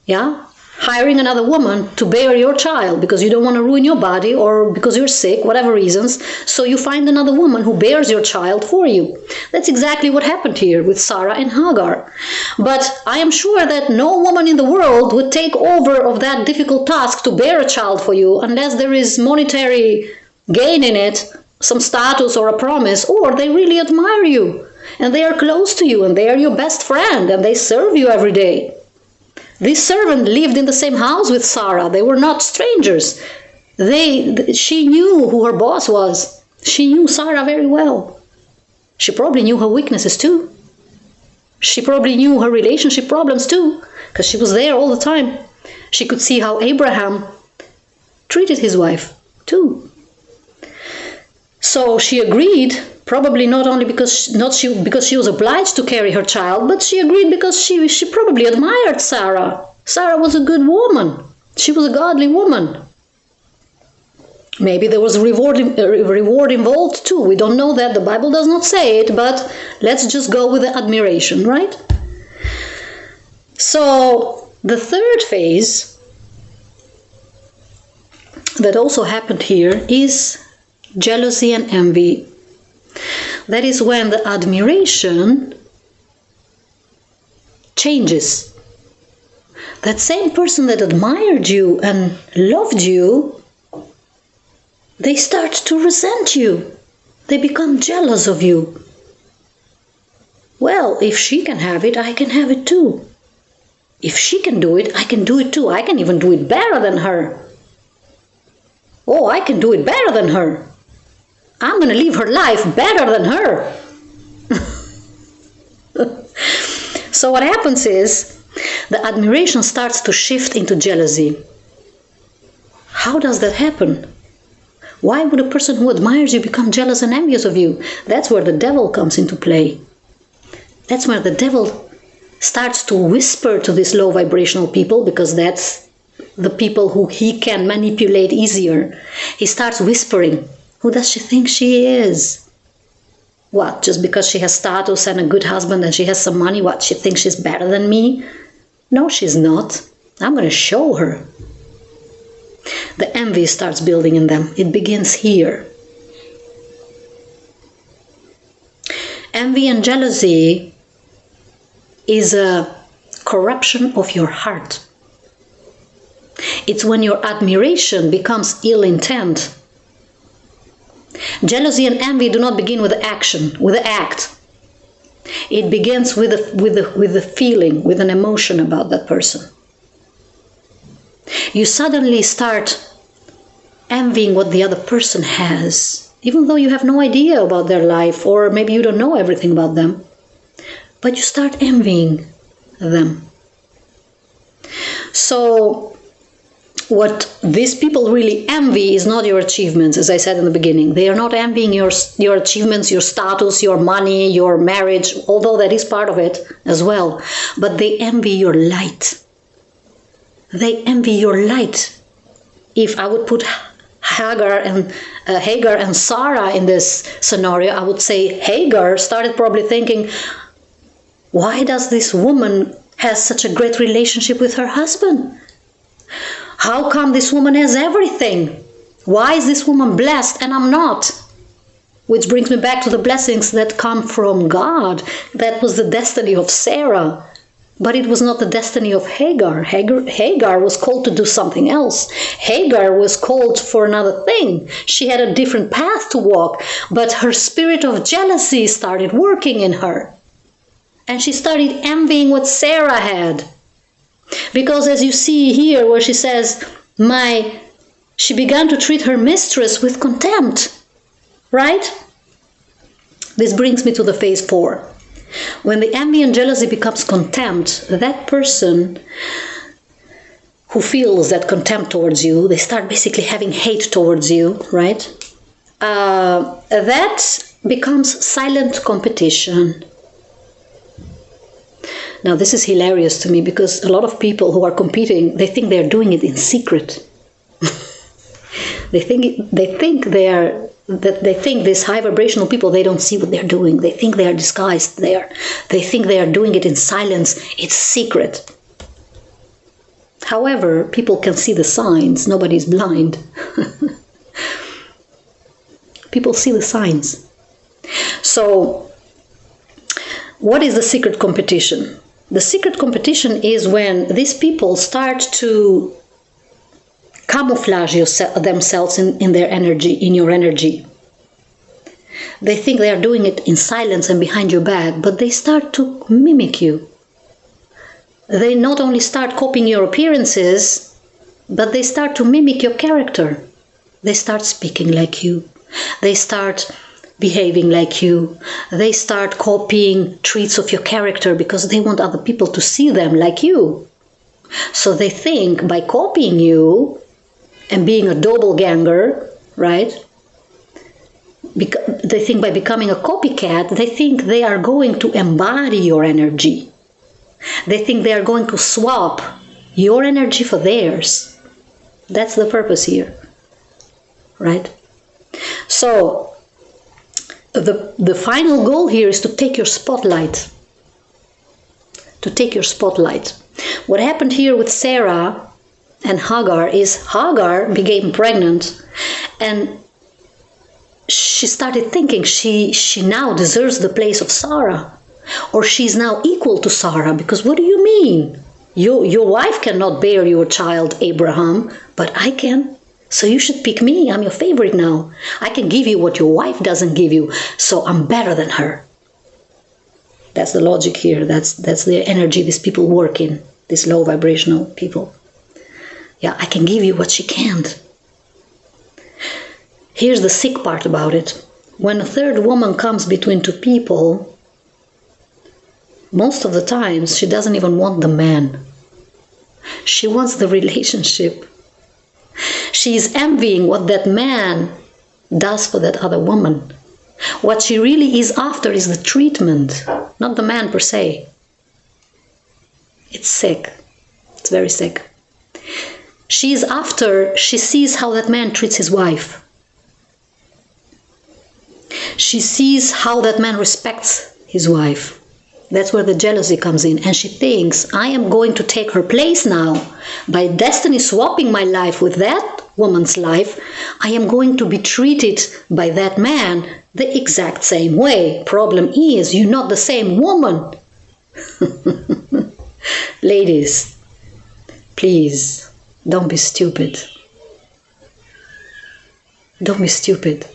Yeah? Hiring another woman to bear your child because you don't want to ruin your body or because you're sick, whatever reasons. So you find another woman who bears your child for you. That's exactly what happened here with Sarah and Hagar. But I am sure that no woman in the world would take over of that difficult task to bear a child for you unless there is monetary gain in it, some status or a promise, or they really admire you and they are close to you and they are your best friend and they serve you every day. This servant lived in the same house with Sarah. They were not strangers. She knew who her boss was. She knew Sarah very well. She probably knew her weaknesses too. She probably knew her relationship problems too, because she was there all the time. She could see how Abraham treated his wife too. So she agreed, probably not only because she was obliged to carry her child, but she agreed because she probably admired Sarah. Sarah was a good woman. She was a godly woman. Maybe there was a reward involved too. We don't know that. The Bible does not say it, but let's just go with the admiration, right? So the third phase that also happened here is jealousy and envy. That is when the admiration changes. That same person that admired you and loved you, they start to resent you. They become jealous of you. Well, if she can have it, I can have it too. If she can do it, I can do it too. I can even do it better than her. Oh, I can do it better than her. I'm going to live her life better than her. So what happens is the admiration starts to shift into jealousy. How does that happen? Why would a person who admires you become jealous and envious of you? That's where the devil comes into play. That's where the devil starts to whisper to these low vibrational people, because that's the people who he can manipulate easier. He starts whispering. Who does she think she is? What, just because she has status and a good husband and she has some money, what, she thinks she's better than me? No, she's not. I'm going to show her. The envy starts building in them. It begins here. Envy and jealousy is a corruption of your heart. It's when your admiration becomes ill intent. Jealousy and envy do not begin with action, with the act. It begins with a feeling, with an emotion about that person. You suddenly start envying what the other person has, even though you have no idea about their life, or maybe you don't know everything about them, but you start envying them. So what these people really envy is not your achievements, as I said in the beginning. They are not envying your achievements, your status, your money, your marriage, although that is part of it as well. But they envy your light. They envy your light. If I would put Hagar and Sarah in this scenario, I would say Hagar started probably thinking, why does this woman has such a great relationship with her husband? How come this woman has everything? Why is this woman blessed and I'm not? Which brings me back to the blessings that come from God. That was the destiny of Sarah. But it was not the destiny of Hagar. Hagar was called to do something else. Hagar was called for another thing. She had a different path to walk. But her spirit of jealousy started working in her. And she started envying what Sarah had. Because as you see here where she says, she began to treat her mistress with contempt. Right? This brings me to the phase 4. When the envy and jealousy becomes contempt, that person who feels that contempt towards you, they start basically having hate towards you, right? That becomes silent competition. Now this is hilarious to me because a lot of people who are competing, they think they're doing it in secret. They think these high vibrational people, they don't see what they're doing. They think they are disguised there. They think they are doing it in silence. It's secret. However, people can see the signs. Nobody's blind. People see the signs. So, what is the secret competition? The secret competition is when these people start to camouflage themselves in their energy, in your energy. They think they are doing it in silence and behind your back, but they start to mimic you. They not only start copying your appearances, but they start to mimic your character. They start speaking like you. They start behaving like you. They start copying traits of your character because they want other people to see them like you. So they think by copying you and being a doppelganger, right? They think by becoming a copycat, they think they are going to embody your energy. They think they are going to swap your energy for theirs. That's the purpose here, right? So the final goal here is to take your spotlight. To take your spotlight. What happened here with Sarah and Hagar is Hagar became pregnant and she started thinking she now deserves the place of Sarah, or she's now equal to Sarah, because what do you mean? Your wife cannot bear your child Abraham, but I can. So you should pick me. I'm your favorite now. I can give you what your wife doesn't give you, so I'm better than her. That's the logic here. That's the energy these people work in, these low vibrational people. Yeah, I can give you what she can't. Here's the sick part about it. When a third woman comes between two people, most of the times she doesn't even want the man. She wants the relationship. She is envying what that man does for that other woman. What she really is after is the treatment, not the man per se. It's sick. It's very sick. She is after, she sees how that man treats his wife. She sees how that man respects his wife. That's where the jealousy comes in. And she thinks, I am going to take her place now. By destiny swapping my life with that woman's life, I am going to be treated by that man the exact same way. Problem is, you're not the same woman. Ladies, please Don't be stupid. Don't be stupid.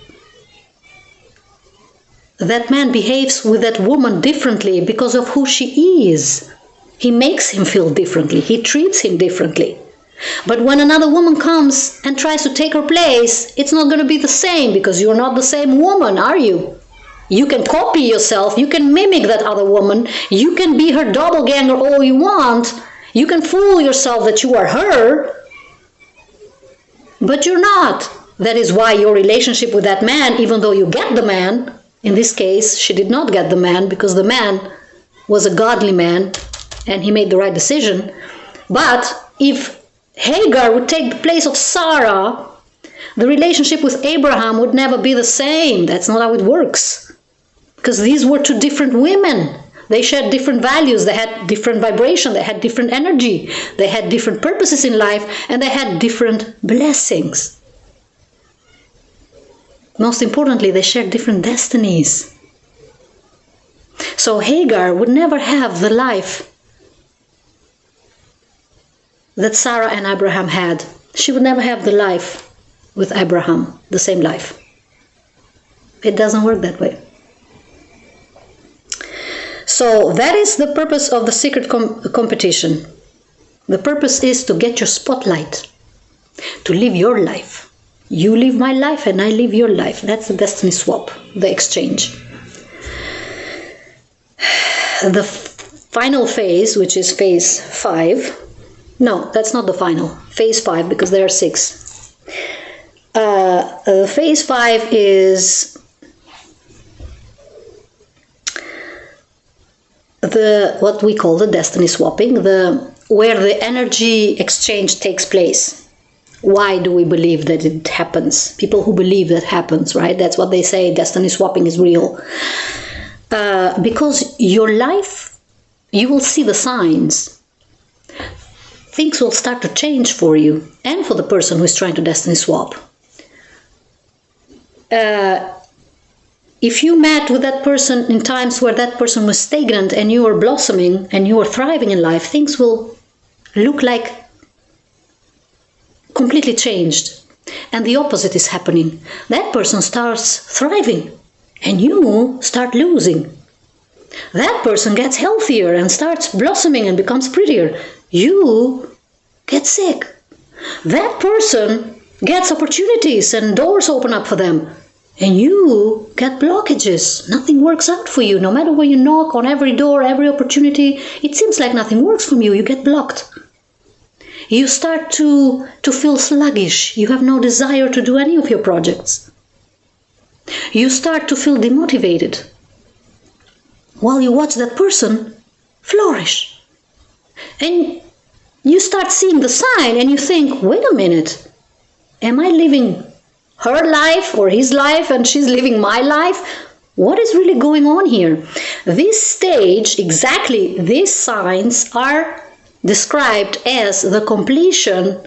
That man behaves with that woman differently because of who she is. He makes him feel differently. He treats him differently. But when another woman comes and tries to take her place, it's not going to be the same because you're not the same woman, are you? You can copy yourself. You can mimic that other woman. You can be her doppelganger all you want. You can fool yourself that you are her. But you're not. That is why your relationship with that man, even though you get the man, in this case, she did not get the man because the man was a godly man and he made the right decision. But if Hagar would take the place of Sarah, the relationship with Abraham would never be the same. That's not how it works. Because these were two different women. They shared different values, they had different vibration, they had different energy, they had different purposes in life, and they had different blessings. Most importantly, they shared different destinies. So Hagar would never have the life that Sarah and Abraham had. She would never have the life with Abraham, the same life. It doesn't work that way. So that is the purpose of the secret competition. The purpose is to get your spotlight, to live your life. You live my life and I live your life. That's the destiny swap, the exchange. The final phase, which is phase 5. No, that's not the final. Phase 5, because there are 6. Phase 5 is what we call the destiny swapping, where the energy exchange takes place. Why do we believe that it happens? People who believe that happens, right? That's what they say, destiny swapping is real. Because your life, you will see the signs. Things will start to change for you and for the person who is trying to destiny swap. If you met with that person in times where that person was stagnant and you were blossoming and you were thriving in life, things will look like completely changed. And the opposite is happening. That person starts thriving and you start losing. That person gets healthier and starts blossoming and becomes prettier. You get sick. That person gets opportunities and doors open up for them. And you get blockages. Nothing works out for you. No matter where you knock on every door, every opportunity, it seems like nothing works from you. You get blocked. You start to feel sluggish. You have no desire to do any of your projects. You start to feel demotivated while you watch that person flourish. And you start seeing the sign and you think, wait a minute, am I living her life or his life and she's living my life? What is really going on here? This stage, exactly these signs are described as the completion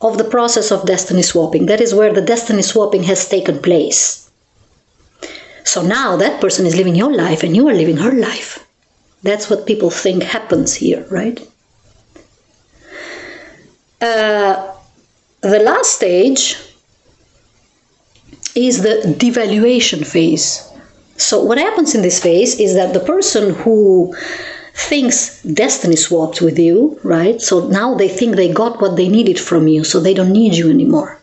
of the process of destiny swapping. That is where the destiny swapping has taken place. So now that person is living your life and you are living her life. That's what people think happens here, right? The last stage is the devaluation phase. So what happens in this phase is that the person who thinks destiny swapped with you, right? So now they think they got what they needed from you, so they don't need you anymore.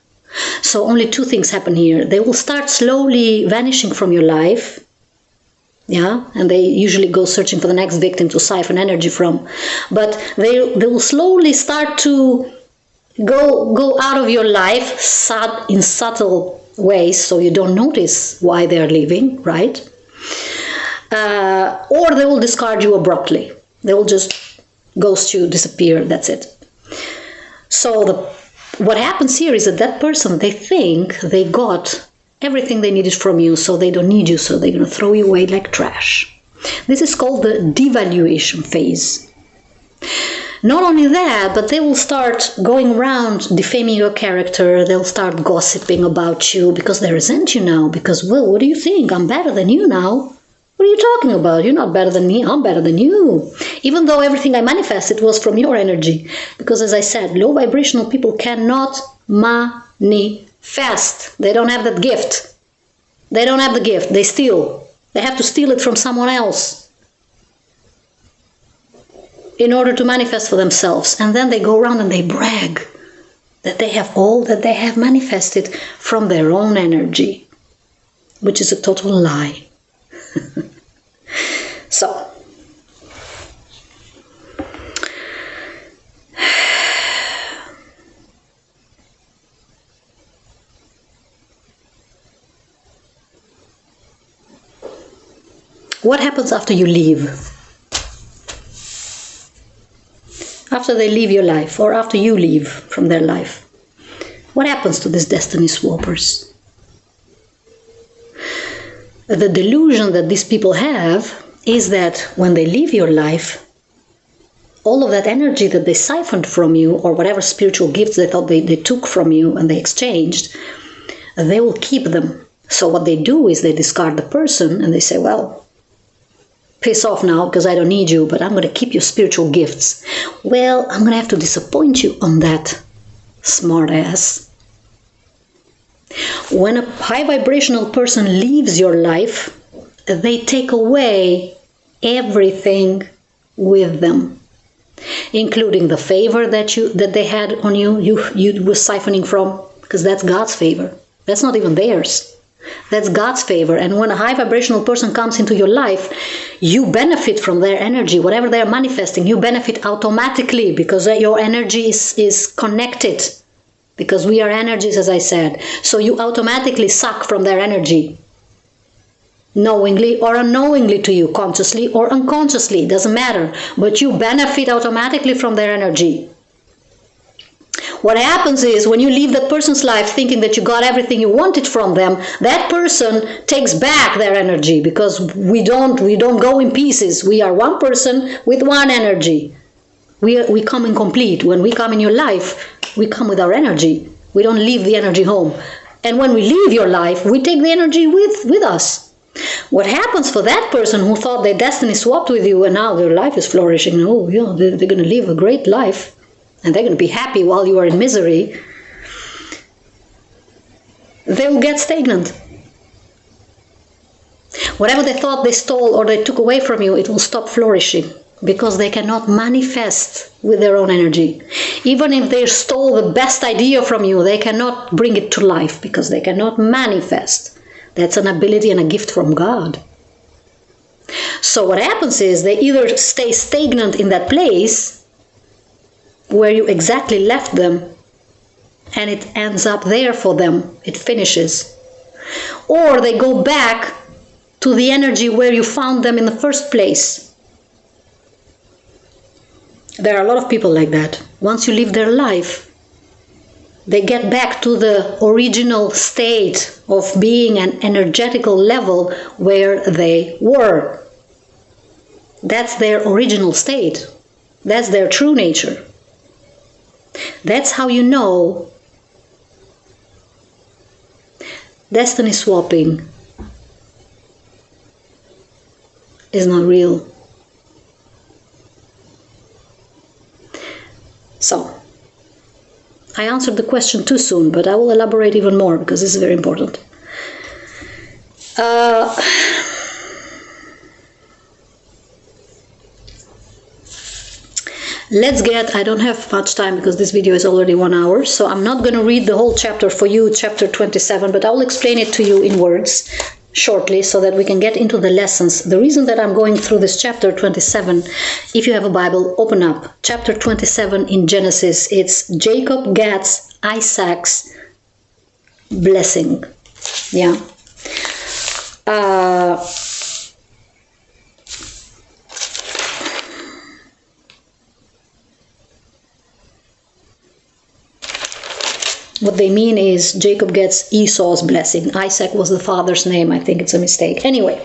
So only two things happen here. They will start slowly vanishing from your life, yeah, and they usually go searching for the next victim to siphon energy from. But they will slowly start to go out of your life in subtle ways, so you don't notice why they're leaving, right? Or they will discard you abruptly. They will just ghost you, disappear, that's it. So what happens here is that person, they think they got everything they needed from you, so they don't need you, so they're going to throw you away like trash. This is called the devaluation phase. Not only that, but they will start going around defaming your character. They'll start gossiping about you because they resent you now. Because, well, what do you think? I'm better than you now. What What are you talking about? You're not better than me. I'm better than you. Even though everything I manifested was from your energy. Because as I said, low vibrational people cannot manifest. They don't have that gift. They don't have the gift. They steal. They have to steal it from someone else in order to manifest for themselves. And then they go around and they brag that they have all that they have manifested from their own energy, which is a total lie. So, what happens after you leave? After they leave your life, or after you leave from their life? What happens to these destiny swappers? The delusion that these people have is that when they leave your life, all of that energy that they siphoned from you, or whatever spiritual gifts they thought they took from you and they exchanged, they will keep them. So what they do is they discard the person and they say, well, piss off now because I don't need you, but I'm going to keep your spiritual gifts. Well, I'm going to have to disappoint you on that, smart ass. When a high vibrational person leaves your life, they take away everything with them, including the favor that they had on you were siphoning from, because that's God's favor. That's not even theirs. That's God's favor. And when a high vibrational person comes into your life, you benefit from their energy. Whatever they're manifesting, you benefit automatically because your energy is connected. Because we are energies, as I said. So you automatically suck from their energy. Knowingly or unknowingly to you, consciously or unconsciously, doesn't matter. But you benefit automatically from their energy. What happens is when you leave that person's life thinking that you got everything you wanted from them, that person takes back their energy, because we don't go in pieces. We are one person with one energy. We come incomplete. When we come in your life, we come with our energy. We don't leave the energy home. And when we leave your life, we take the energy with us. What happens for that person who thought their destiny swapped with you and now their life is flourishing? Oh, yeah, they're going to live a great life and they're going to be happy while you are in misery. They will get stagnant. Whatever they thought they stole or they took away from you, it will stop flourishing. Because they cannot manifest with their own energy. Even if they stole the best idea from you, they cannot bring it to life because they cannot manifest. That's an ability and a gift from God. So what happens is they either stay stagnant in that place where you exactly left them and it ends up there for them, it finishes. Or they go back to the energy where you found them in the first place. There are a lot of people like that. Once you leave their life, they get back to the original state of being an energetical level where they were. That's their original state. That's their true nature. That's how you know destiny swapping is not real. So, I answered the question too soon, but I will elaborate even more because this is very important. I don't have much time because this video is already 1 hour, so I'm not going to read the whole chapter for you, chapter 27, but I will explain it to you in words shortly so that we can get into the lessons. The reason that I'm going through this chapter 27, if you have a Bible, open up. Chapter 27 in Genesis, it's Jacob gets Isaac's blessing. Yeah. What they mean is Jacob gets Esau's blessing. Isaac was the father's name. I think it's a mistake. Anyway,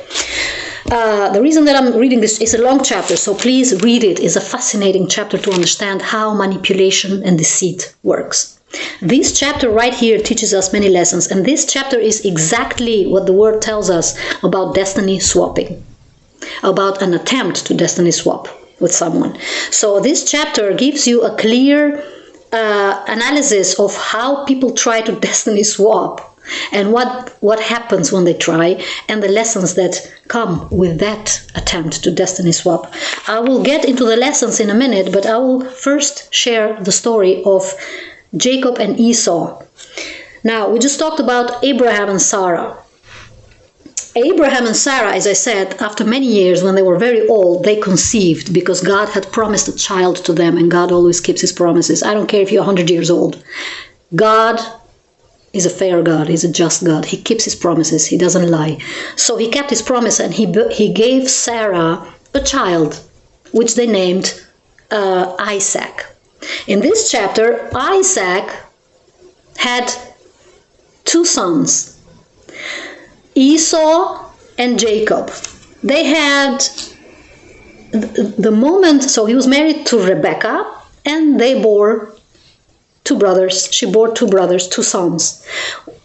the reason that I'm reading this is a long chapter, so please read it. It's a fascinating chapter to understand how manipulation and deceit works. This chapter right here teaches us many lessons, and this chapter is exactly what the word tells us about destiny swapping. about an attempt to destiny swap with someone. So this chapter gives you a clear analysis of how people try to destiny swap and what happens when they try, and the lessons that come with that attempt to destiny swap. I will get into the lessons in a minute, but I will first share the story of Jacob and Esau. Now, we just talked about Abraham and Sarah. Abraham and Sarah, as I said, after many years, when they were very old, they conceived because God had promised a child to them, and God always keeps his promises. I don't care if you're 100 years old. God is a fair God. He's a just God. He keeps his promises. He doesn't lie. So he kept his promise, and he gave Sarah a child, which they named Isaac. In this chapter, Isaac had two sons, Esau and Jacob. They had the moment, so he was married to Rebecca, and they bore two brothers. She bore two brothers, two sons.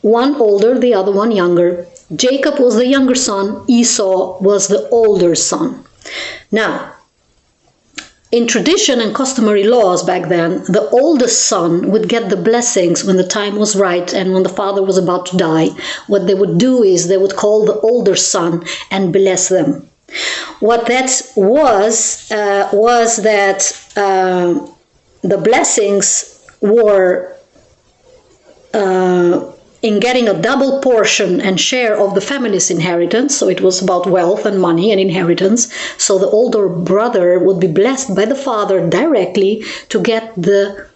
One older, the other one younger. Jacob was the younger son. Esau was the older son. Now, in tradition and customary laws back then, the oldest son would get the blessings when the time was right and when the father was about to die. What they would do is they would call the older son and bless them. What that was that the blessings were in getting a double portion and share of the family's inheritance. So it was about wealth and money and inheritance. So the older brother would be blessed by the father directly to get the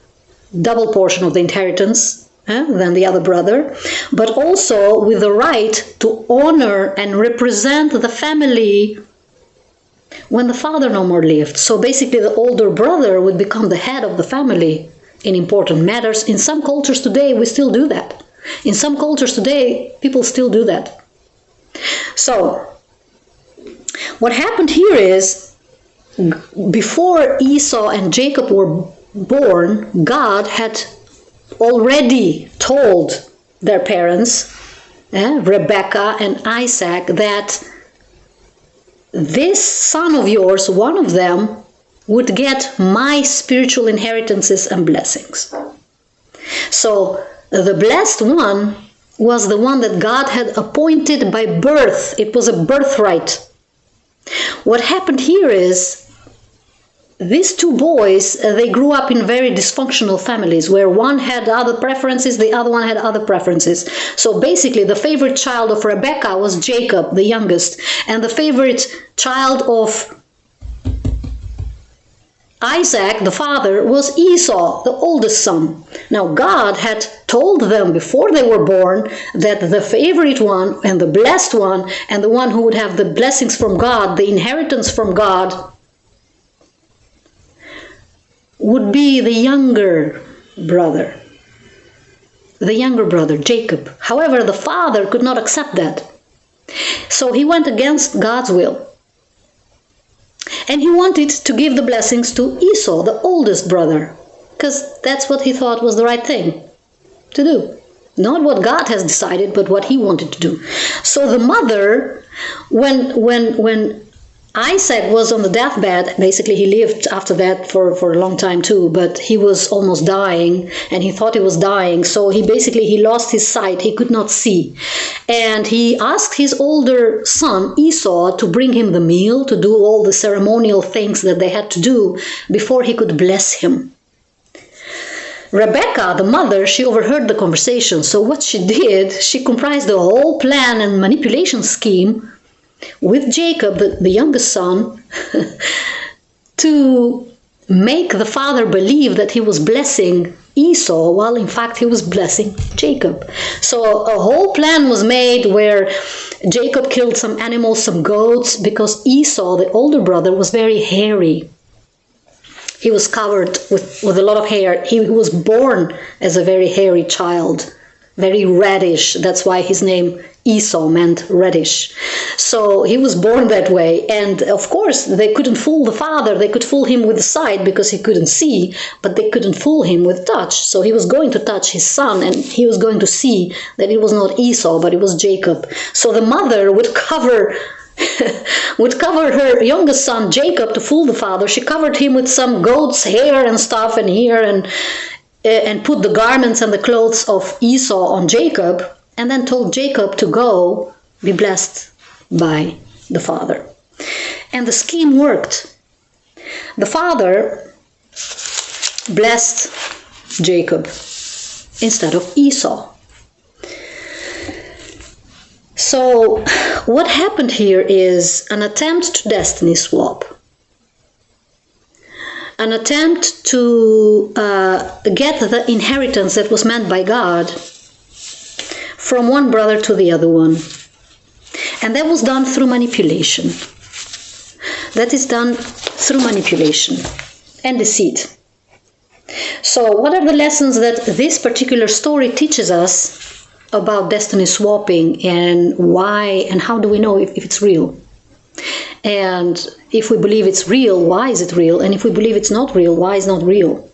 double portion of the inheritance than the other brother, but also with the right to honor and represent the family when the father no more lived. So basically the older brother would become the head of the family in important matters. In some cultures today, we still do that. In some cultures today, people still do that. So, what happened here is, before Esau and Jacob were born, God had already told their parents, Rebecca and Isaac, that this son of yours, one of them, would get my spiritual inheritances and blessings. So, the blessed one was the one that God had appointed by birth. It was a birthright. What happened here is, these two boys, they grew up in very dysfunctional families where one had other preferences, the other one had other preferences. So basically, the favorite child of Rebecca was Jacob, the youngest, and the favorite child of Isaac, the father, was Esau, the oldest son. Now, God had told them before they were born that the favorite one and the blessed one and the one who would have the blessings from God, the inheritance from God, would be the younger brother. The younger brother, Jacob. However, the father could not accept that. So he went against God's will. And he wanted to give the blessings to Esau, the oldest brother, because that's what he thought was the right thing to do. Not what God has decided, but what he wanted to do. So the mother, when Isaac was on the deathbed, basically he lived after that for a long time too, but he was almost dying and he thought he was dying. So he lost his sight. He could not see. And he asked his older son Esau to bring him the meal, to do all the ceremonial things that they had to do before he could bless him. Rebecca, the mother, she overheard the conversation. So what she did, she comprised a whole plan and manipulation scheme with Jacob, the youngest son, to make the father believe that he was blessing Esau, while in fact he was blessing Jacob. So a whole plan was made where Jacob killed some animals, some goats, because Esau, the older brother, was very hairy. He was covered with a lot of hair. He was born as a very hairy child, very reddish. That's why his name Esau meant reddish. So he was born that way. And of course, they couldn't fool the father. They could fool him with sight because he couldn't see, but they couldn't fool him with touch. So he was going to touch his son and he was going to see that it was not Esau, but it was Jacob. So the mother would cover would cover her youngest son Jacob to fool the father. She covered him with some goat's hair and stuff and hair, and put the garments and the clothes of Esau on Jacob, and then told Jacob to go be blessed by the father. And the scheme worked. The father blessed Jacob instead of Esau. So what happened here is an attempt to destiny swap. An attempt to get the inheritance that was meant by God from one brother to the other one. And that was done through manipulation. That is done through manipulation and deceit. So what are the lessons that this particular story teaches us about destiny swapping, and why and how do we know if it's real? And if we believe it's real, why is it real? And if we believe it's not real, why is it not real?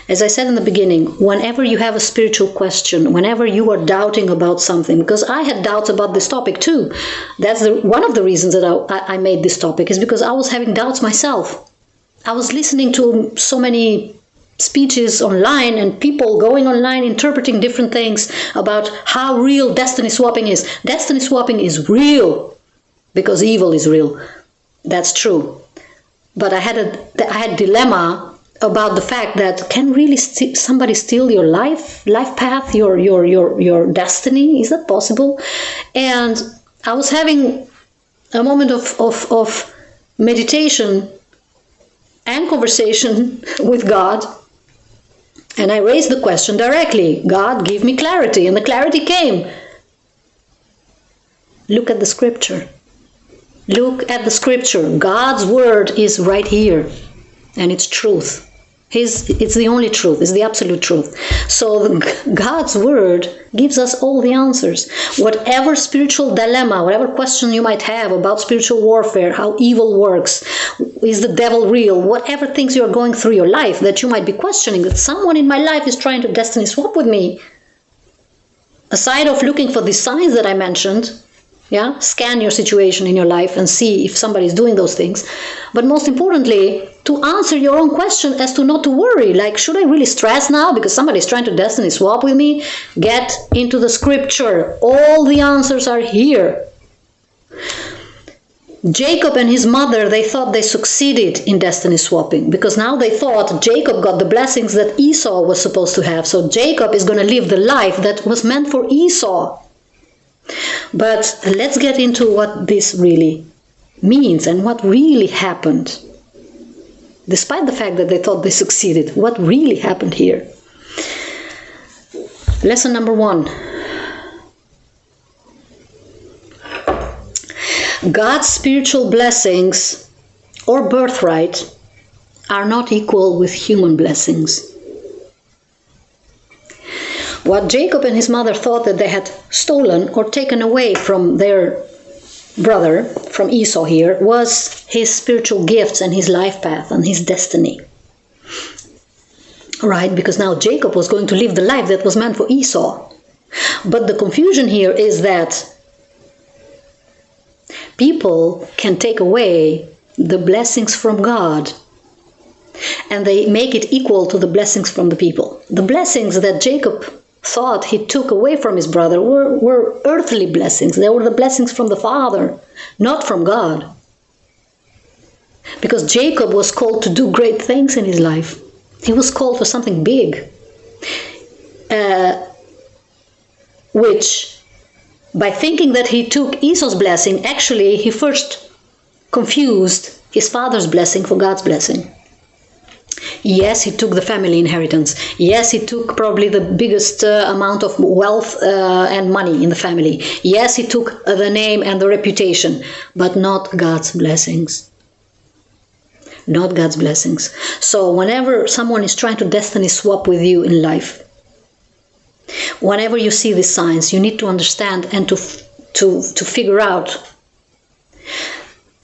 As I said in the beginning, whenever you have a spiritual question, whenever you are doubting about something, because I had doubts about this topic too. That's one of the reasons that I made this topic, is because I was having doubts myself. I was listening to so many speeches online and people going online interpreting different things about how real destiny swapping is. Destiny swapping is real because evil is real. That's true. But I had dilemma about the fact that can really somebody steal your life path, your destiny? Is that possible? And I was having a moment of meditation and conversation with God. And I raised the question directly. God, give me clarity. And the clarity came. Look at the scripture. Look at the scripture. God's word is right here. And it's truth. It's the only truth. It's the absolute truth. So God's word gives us all the answers. Whatever spiritual dilemma, whatever question you might have about spiritual warfare, how evil works, is the devil real, whatever things you're going through your life that you might be questioning, that someone in my life is trying to destiny swap with me. Aside of looking for the signs that I mentioned, scan your situation in your life and see if somebody is doing those things. But most importantly, to answer your own question as to not to worry. Like, should I really stress now because somebody is trying to destiny swap with me? Get into the scripture. All the answers are here. Jacob and his mother, they thought they succeeded in destiny swapping because now they thought Jacob got the blessings that Esau was supposed to have. So Jacob is going to live the life that was meant for Esau. But let's get into what this really means and what really happened. Despite the fact that they thought they succeeded, what really happened here? Lesson number 1. God's spiritual blessings or birthright are not equal with human blessings. What Jacob and his mother thought that they had stolen or taken away from their brother, from Esau here, was his spiritual gifts and his life path and his destiny. Right? Because now Jacob was going to live the life that was meant for Esau. But the confusion here is that people can take away the blessings from God and they make it equal to the blessings from the people. The blessings that Jacob thought he took away from his brother were earthly blessings. They were the blessings from the Father, not from God. Because Jacob was called to do great things in his life. He was called for something big. Which, by thinking that he took Esau's blessing, actually he first confused his father's blessing for God's blessing. Yes, he took the family inheritance. Yes, he took probably the biggest amount of wealth and money in the family. Yes, he took the name and the reputation, but not God's blessings. Not God's blessings. So whenever someone is trying to destiny swap with you in life, whenever you see these signs, you need to understand and to figure out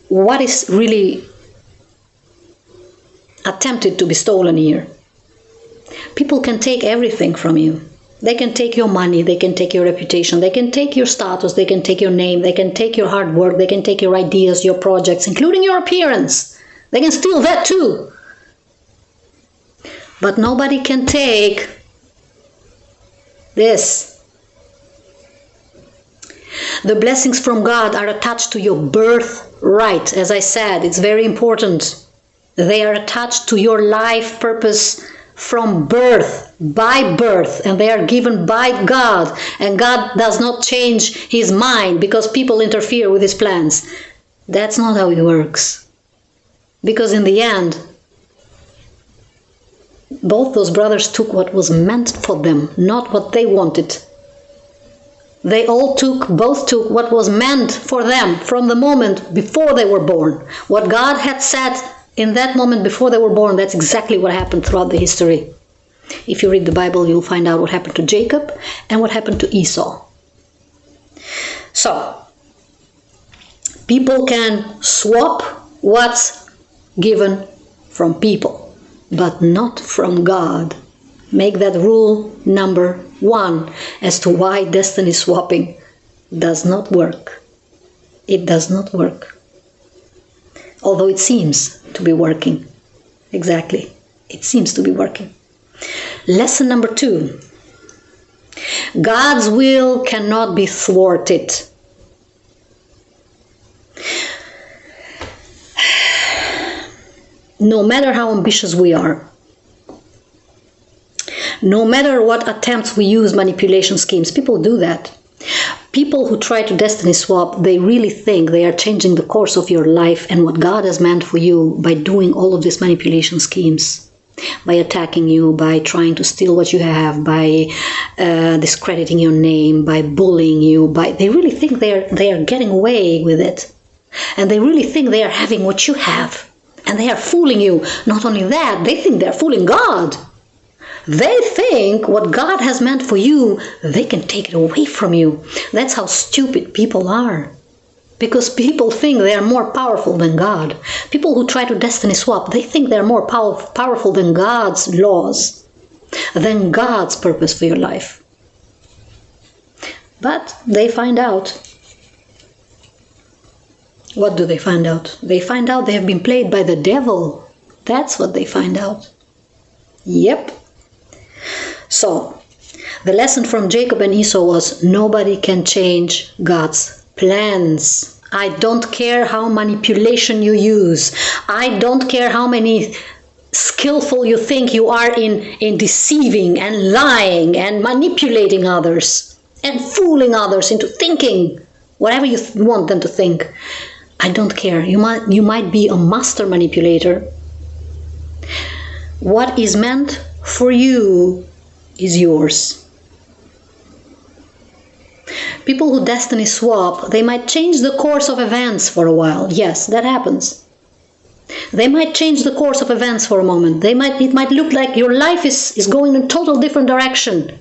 what is really attempted to be stolen here. People can take everything from you. They can take your money, they can take your reputation, they can take your status, they can take your name, they can take your hard work, they can take your ideas, your projects, including your appearance. They can steal that too. But nobody can take this. The blessings from God are attached to your birthright. As I said, it's very important. They are attached to your life purpose from birth, by birth, and they are given by God. And God does not change his mind because people interfere with his plans. That's not how it works. Because in the end, both those brothers took what was meant for them, not what they wanted. They both took what was meant for them from the moment before they were born. What God had said in that moment before they were born, that's exactly what happened throughout the history. If you read the Bible, you'll find out what happened to Jacob and what happened to Esau. So, people can swap what's given from people, but not from God. Make that rule number 1 as to why destiny swapping does not work. It does not work. Although it seems to be working. Exactly. It seems to be working. Lesson number 2. God's will cannot be thwarted. No matter how ambitious we are, no matter what attempts we use manipulation schemes, people do that. People who try to destiny swap, they really think they are changing the course of your life and what God has meant for you by doing all of these manipulation schemes, by attacking you, by trying to steal what you have, by discrediting your name, by bullying you. They really think they are getting away with it, and they really think they are having what you have, and they are fooling you. Not only that, they think they are fooling God. They think what God has meant for you, they can take it away from you. That's how stupid people are. Because people think they are more powerful than God. People who try to destiny swap, they think they're more powerful than God's laws, than God's purpose for your life. But they find out. What do they find out? They find out they have been played by the devil. That's what they find out. Yep. So, the lesson from Jacob and Esau was nobody can change God's plans. I don't care how manipulation you use. I don't care how many skillful you think you are in deceiving and lying and manipulating others and fooling others into thinking whatever you want them to think. I don't care. You might be a master manipulator. What is meant for you is yours. People who destiny swap, they might change the course of events for a while. Yes, that happens. They might change the course of events for a moment. It might look like your life is going in a total different direction.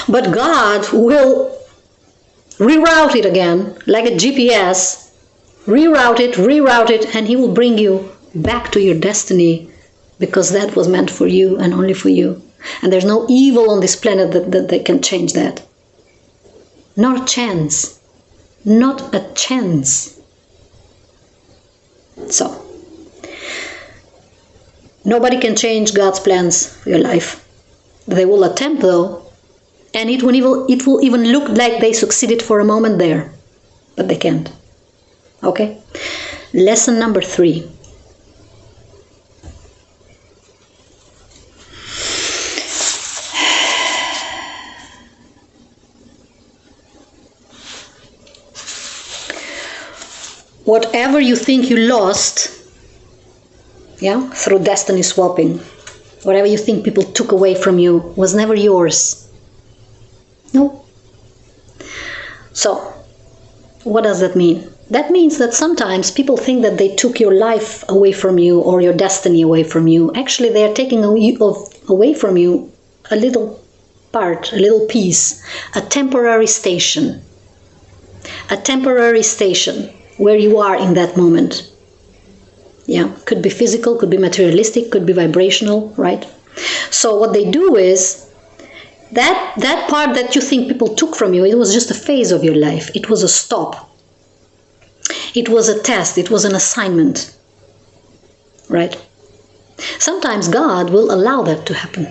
But God will reroute it again, like a GPS. Reroute it, and He will bring you back to your destiny, because that was meant for you and only for you. And there's no evil on this planet that they can change that. Not a chance. Not a chance. So, nobody can change God's plans for your life. They will attempt though, and it will even look like they succeeded for a moment there. But they can't. Okay? Lesson number 3. Whatever you think you lost, through destiny swapping, whatever you think people took away from you was never yours. No. So, what does that mean? That means that sometimes people think that they took your life away from you or your destiny away from you. Actually, they are taking away from you a little part, a little piece, a temporary station. A temporary station where you are in that moment. Yeah, could be physical, could be materialistic, could be vibrational, right? So what they do is, that part that you think people took from you, it was just a phase of your life. It was a stop. It was a test. It was an assignment. Right? Sometimes God will allow that to happen.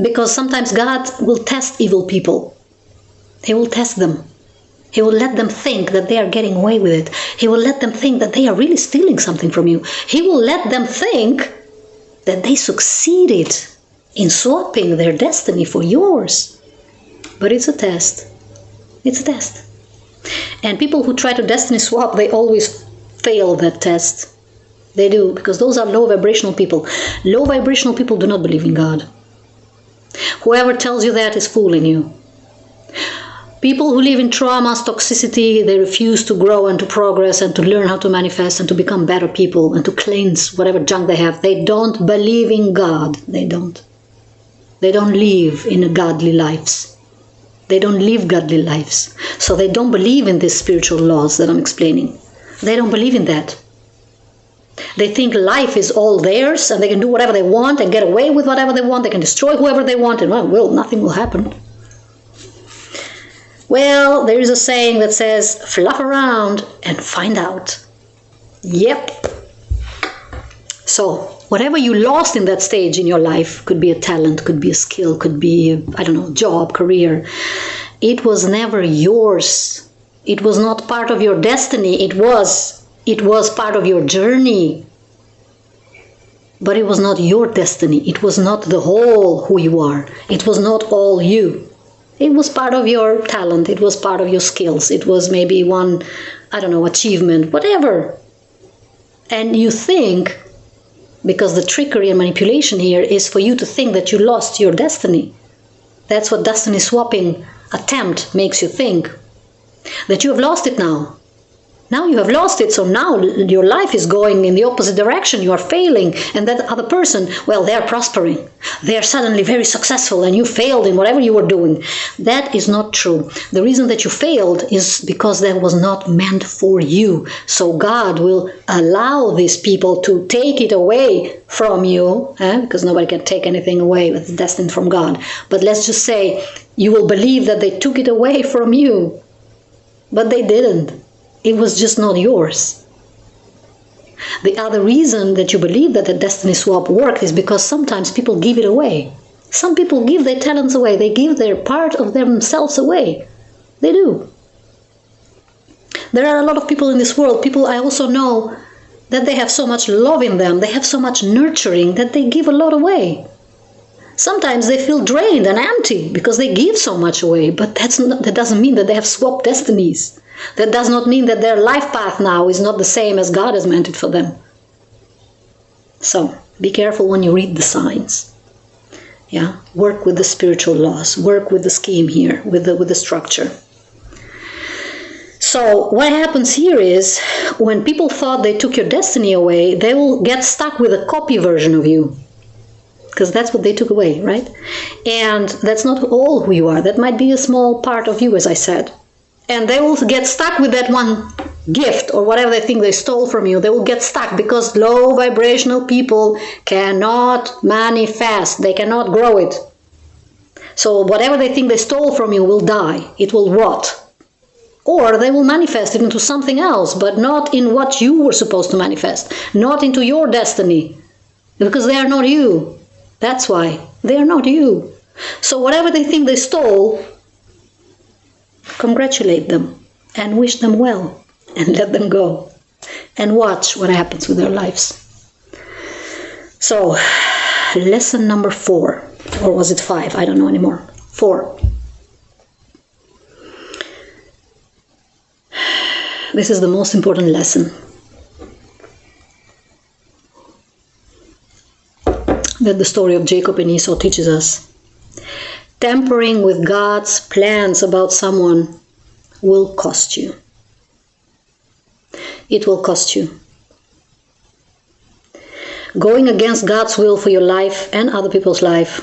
Because sometimes God will test evil people. He will test them. He will let them think that they are getting away with it. He will let them think that they are really stealing something from you. He will let them think that they succeeded in swapping their destiny for yours. But it's a test. It's a test. And people who try to destiny swap, they always fail that test. They do, because those are low vibrational people. Low vibrational people do not believe in God. Whoever tells you that is fooling you. People who live in traumas, toxicity, they refuse to grow and to progress and to learn how to manifest and to become better people and to cleanse whatever junk they have. They don't believe in God. They don't. They don't live in godly lives. They don't live godly lives. So they don't believe in these spiritual laws that I'm explaining. They don't believe in that. They think life is all theirs and they can do whatever they want and get away with whatever they want. They can destroy whoever they want and well, nothing will happen. Well, there is a saying that says, fluff around and find out. Yep. So, whatever you lost in that stage in your life, could be a talent, could be a skill, could be, I don't know, job, career. It was never yours. It was not part of your destiny. It was part of your journey. But it was not your destiny. It was not the whole who you are. It was not all you. It was part of your talent. It was part of your skills. It was maybe one, I don't know, achievement, whatever. And you think, because the trickery and manipulation here is for you to think that you lost your destiny. That's what destiny swapping attempt makes you think. That you have lost it now. Now you have lost it, so now your life is going in the opposite direction. You are failing, and that other person, well, they are prospering. They are suddenly very successful, and you failed in whatever you were doing. That is not true. The reason that you failed is because that was not meant for you. So God will allow these people to take it away from you, because nobody can take anything away that's destined from God. But let's just say you will believe that they took it away from you, but they didn't. It was just not yours. The other reason that you believe that the destiny swap worked is because sometimes people give it away. Some people give their talents away. They give their part of themselves away. They do. There are a lot of people in this world, people I also know, that they have so much love in them, they have so much nurturing that they give a lot away. Sometimes they feel drained and empty because they give so much away, but that doesn't mean that they have swapped destinies. That does not mean that their life path now is not the same as God has meant it for them. So, be careful when you read the signs. Yeah, work with the spiritual laws, work with the scheme here, with the structure. So, what happens here is, when people thought they took your destiny away, they will get stuck with a copy version of you. Because that's what they took away, right? And that's not all who you are. That might be a small part of you, as I said. And they will get stuck with that one gift or whatever they think they stole from you. They will get stuck because low vibrational people cannot manifest. They cannot grow it. So whatever they think they stole from you will die. It will rot. Or they will manifest it into something else, but not in what you were supposed to manifest. Not into your destiny. Because they are not you. That's why. They are not you. So whatever they think they stole, congratulate them and wish them well and let them go and watch what happens with their lives. So, lesson number 4, or was it 5? I don't know anymore. 4. This is the most important lesson that the story of Jacob and Esau teaches us. Tampering with God's plans about someone will cost you. It will cost you. Going against God's will for your life and other people's life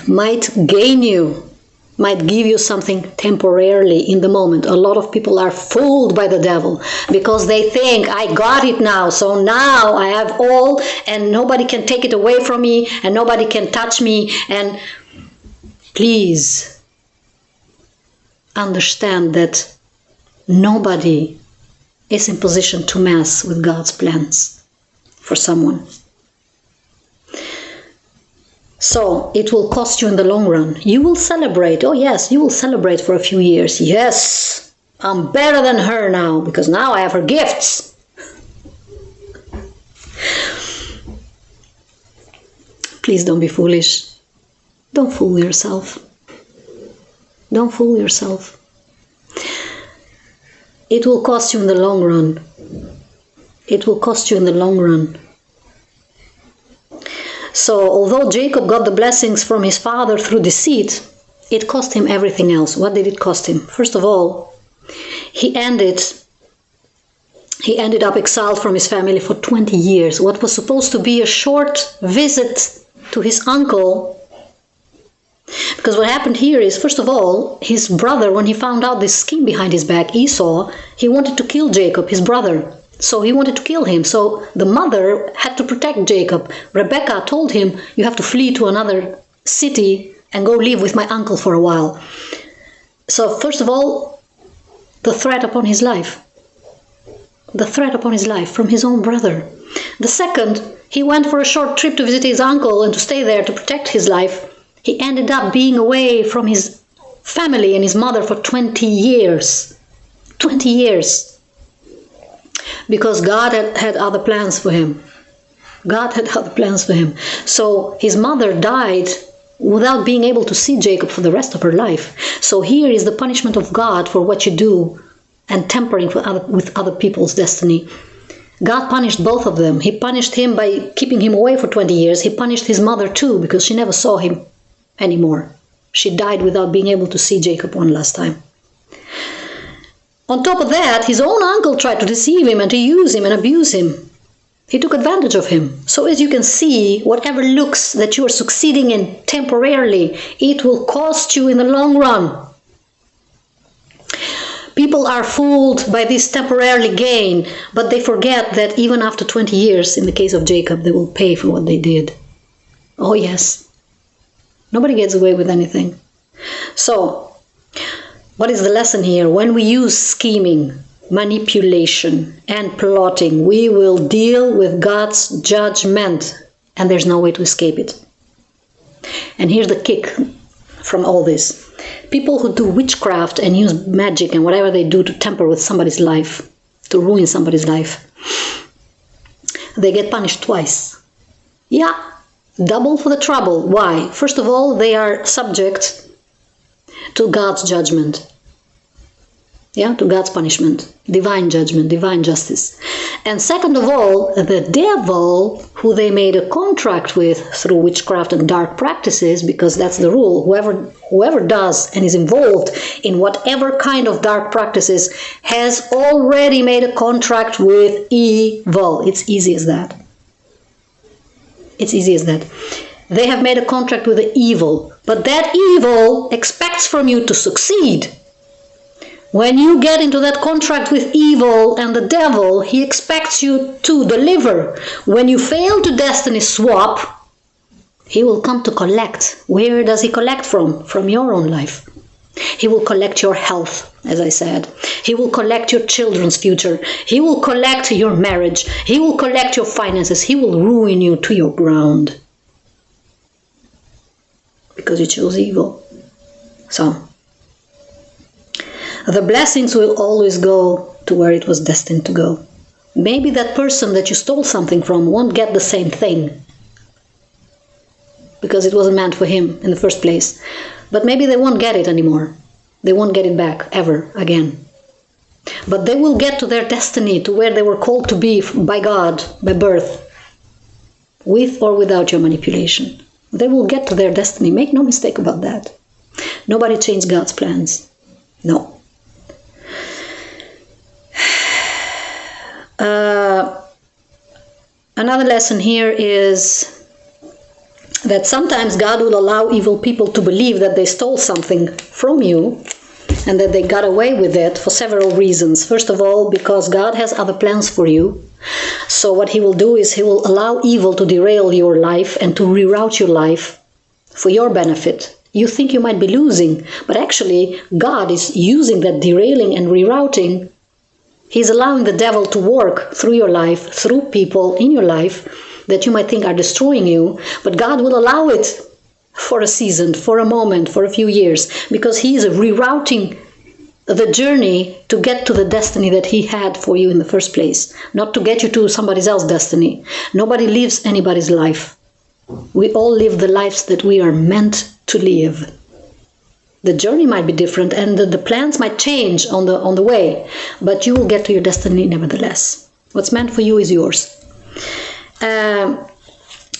might gain you might give you something temporarily in the moment. A lot of people are fooled by the devil because they think, I got it now, so now I have all and nobody can take it away from me and nobody can touch me. And please understand that nobody is in position to mess with God's plans for someone. So it will cost you in the long run. You will celebrate. Oh yes, you will celebrate for a few years. Yes, I'm better than her now because now I have her gifts. Please don't be foolish. Don't fool yourself. Don't fool yourself. It will cost you in the long run. It will cost you in the long run. So, although Jacob got the blessings from his father through deceit, it cost him everything else. What did it cost him? First of all, he ended up exiled from his family for 20 years. What was supposed to be a short visit to his uncle. Because what happened here is, first of all, his brother, when he found out this scheme behind his back, Esau, he wanted to kill Jacob, his brother. So he wanted to kill him. So the mother had to protect Jacob. Rebecca told him, you have to flee to another city and go live with my uncle for a while. So first of all, the threat upon his life. The threat upon his life from his own brother. The second, he went for a short trip to visit his uncle and to stay there to protect his life. He ended up being away from his family and his mother for 20 years. 20 years. Because God had other plans for him. God had other plans for him. So his mother died without being able to see Jacob for the rest of her life. So here is the punishment of God for what you do and tampering with other people's destiny. God punished both of them. He punished him by keeping him away for 20 years. He punished his mother too because she never saw him anymore. She died without being able to see Jacob one last time. On top of that, his own uncle tried to deceive him and to use him and abuse him. He took advantage of him. So as you can see, whatever looks that you are succeeding in temporarily, it will cost you in the long run. People are fooled by this temporarily gain, but they forget that even after 20 years, in the case of Jacob, they will pay for what they did. Oh yes. Nobody gets away with anything. So, what is the lesson here? When we use scheming, manipulation, and plotting, we will deal with God's judgment, and there's no way to escape it. And here's the kick from all this. People who do witchcraft and use magic and whatever they do to tamper with somebody's life, to ruin somebody's life, they get punished twice. Yeah, double for the trouble. Why? First of all, they are subject to God's judgment. Yeah, to God's punishment, divine judgment, divine justice. And second of all, the devil, who they made a contract with through witchcraft and dark practices, because that's the rule, whoever does and is involved in whatever kind of dark practices has already made a contract with evil. It's easy as that. It's easy as that. They have made a contract with the evil, but that evil expects from you to succeed. When you get into that contract with evil and the devil, he expects you to deliver. When you fail to destiny swap, he will come to collect. Where does he collect from? From your own life. He will collect your health, as I said. He will collect your children's future. He will collect your marriage. He will collect your finances. He will ruin you to your ground. Because you chose evil. So, the blessings will always go to where it was destined to go. Maybe that person that you stole something from won't get the same thing because it wasn't meant for him in the first place. But maybe they won't get it anymore. They won't get it back ever again. But they will get to their destiny, to where they were called to be by God, by birth, with or without your manipulation. They will get to their destiny. Make no mistake about that. Nobody changed God's plans. No. Another lesson here is that sometimes God will allow evil people to believe that they stole something from you and that they got away with it for several reasons. First of all, because God has other plans for you. So what he will do is he will allow evil to derail your life and to reroute your life for your benefit. You think you might be losing, but actually God is using that derailing and rerouting. He's allowing the devil to work through your life, through people in your life that you might think are destroying you, but God will allow it for a season, for a moment, for a few years, because he is rerouting the journey to get to the destiny that he had for you in the first place, not to get you to somebody else's destiny. Nobody lives anybody's life. We all live the lives that we are meant to live. The journey might be different and the plans might change on the way, but you will get to your destiny nevertheless. What's meant for you is yours.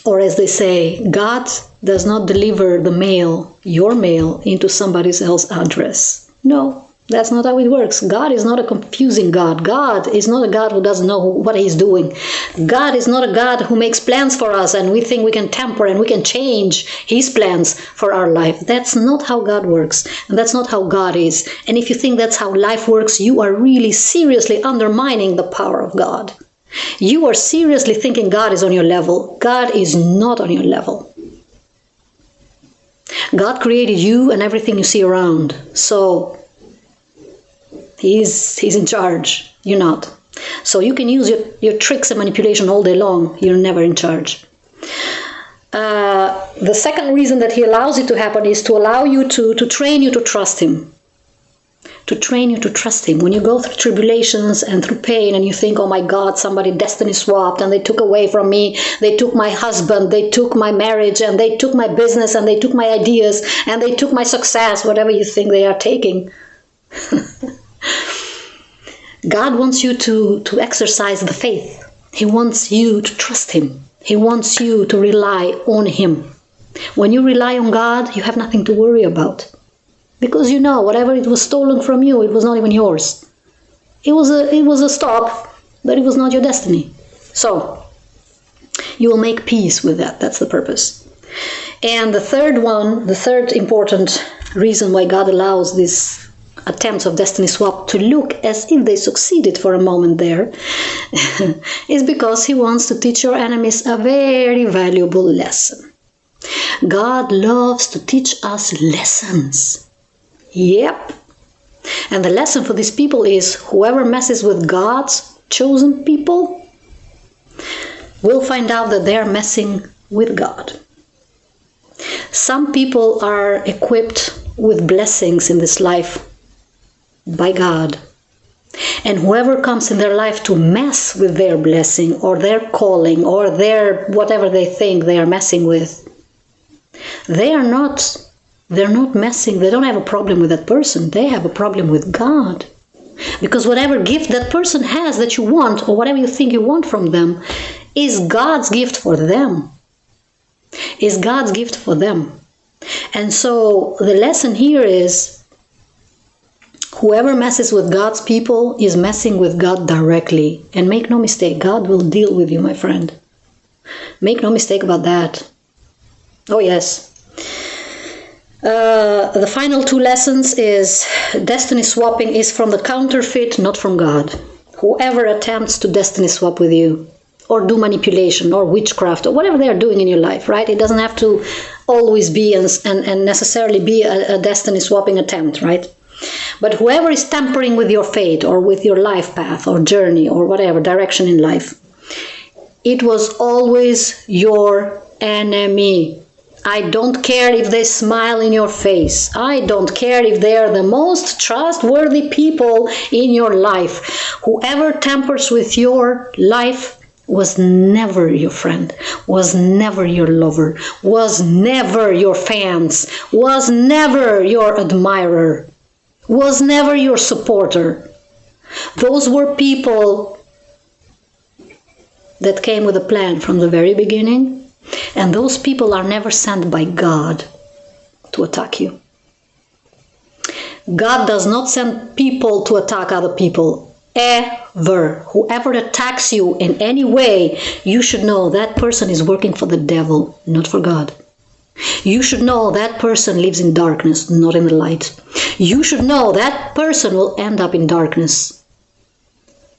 Or as they say, God does not deliver the mail, your mail, into somebody else's address. No, that's not how it works. God is not a confusing God. God is not a God who doesn't know what he's doing. God is not a God who makes plans for us and we think we can temper and we can change his plans for our life. That's not how God works. And that's not how God is. And if you think that's how life works, you are really seriously undermining the power of God. You are seriously thinking God is on your level. God is not on your level. God created you and everything you see around. So He's in charge. You're not. So you can use your tricks and manipulation all day long. You're never in charge. The second reason that he allows it to happen is to allow you to train you to trust him. To train you to trust him. When you go through tribulations and through pain and you think, oh my God, somebody destiny swapped and they took away from me, they took my husband, they took my marriage, and they took my business, and they took my ideas, and they took my success, whatever you think they are taking. God wants you to exercise the faith. He wants you to trust him. He wants you to rely on him. When you rely on God, you have nothing to worry about. Because you know, whatever it was stolen from you, it was not even yours. It was a stop, but it was not your destiny. So, you will make peace with that. That's the purpose. And the third important reason why God allows these attempts of destiny swap to look as if they succeeded for a moment there, is because he wants to teach your enemies a very valuable lesson. God loves to teach us lessons. Yep. And the lesson for these people is whoever messes with God's chosen people will find out that they are messing with God. Some people are equipped with blessings in this life by God. And whoever comes in their life to mess with their blessing or their calling or their whatever they think they are messing with, they're not messing, they don't have a problem with that person, they have a problem with God. Because whatever gift that person has that you want, or whatever you think you want from them, is God's gift for them. Is God's gift for them. And so the lesson here is, whoever messes with God's people is messing with God directly. And make no mistake, God will deal with you, my friend. Make no mistake about that. Oh yes. The final two lessons is destiny swapping is from the counterfeit, not from God. Whoever attempts to destiny swap with you, or do manipulation, or witchcraft, or whatever they are doing in your life, right? It doesn't have to always be and necessarily be a destiny swapping attempt, right? But whoever is tampering with your fate, or with your life path, or journey, or whatever direction in life, it was always your enemy. I don't care if they smile in your face. I don't care if they are the most trustworthy people in your life. Whoever tampers with your life was never your friend, was never your lover, was never your fans, was never your admirer, was never your supporter. Those were people that came with a plan from the very beginning. And those people are never sent by God to attack you. God does not send people to attack other people, ever. Whoever attacks you in any way, you should know that person is working for the devil, not for God. You should know that person lives in darkness, not in the light. You should know that person will end up in darkness.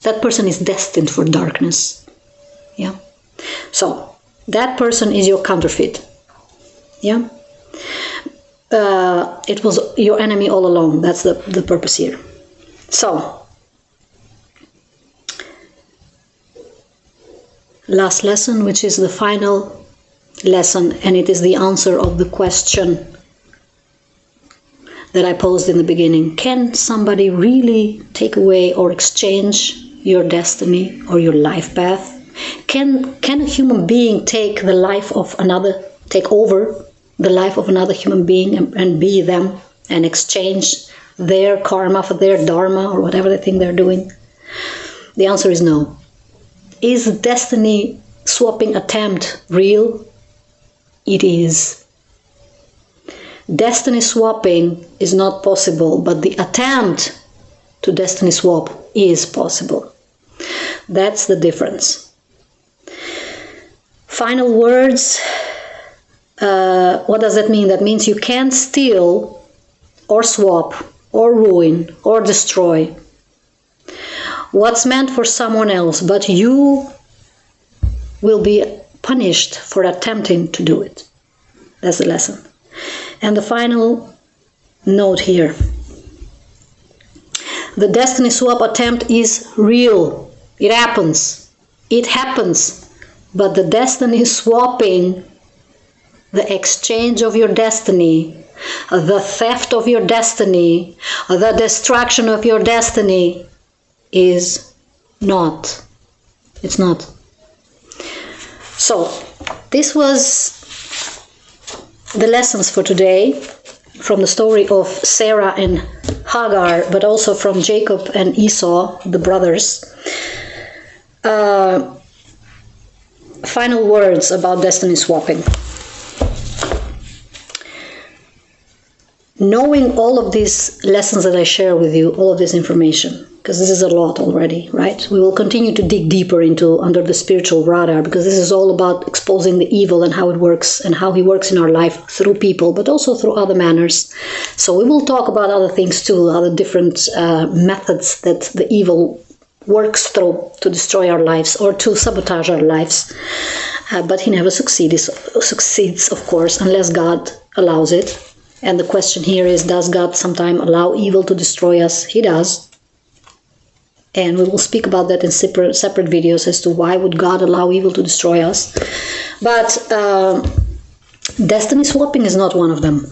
That person is destined for darkness. Yeah. So that person is your counterfeit. Yeah. It was your enemy all along. That's the purpose here. So, last lesson, which is the final lesson, and it is the answer of the question that I posed in the beginning. Can somebody really take away or exchange your destiny or your life path? Can a human being take the life of another, take over the life of another human being and be them and exchange their karma for their dharma or whatever they think they're doing? The answer is no. Is destiny swapping attempt real? It is. Destiny swapping is not possible, but the attempt to destiny swap is possible. That's the difference. Final words. What does that mean? That means you can't steal or swap or ruin or destroy what's meant for someone else, but you will be punished for attempting to do it. That's the lesson. And the final note here. The destiny swap attempt is real. It happens. It happens. But the destiny swapping, the exchange of your destiny, the theft of your destiny, the destruction of your destiny is not. It's not. So, this was the lessons for today from the story of Sarah and Hagar, but also from Jacob and Esau, the brothers. Final words about destiny swapping. Knowing all of these lessons that I share with you, all of this information, because this is a lot already, right? We will continue to dig deeper into under the spiritual radar, because this is all about exposing the evil and how it works and how he works in our life through people, but also through other manners. So we will talk about other things too, other different methods that the evil works through to destroy our lives or to sabotage our lives. But he never succeeds, of course, unless God allows it. And the question here is, does God sometimes allow evil to destroy us? He does. And we will speak about that in separate videos as to why would God allow evil to destroy us. But destiny swapping is not one of them.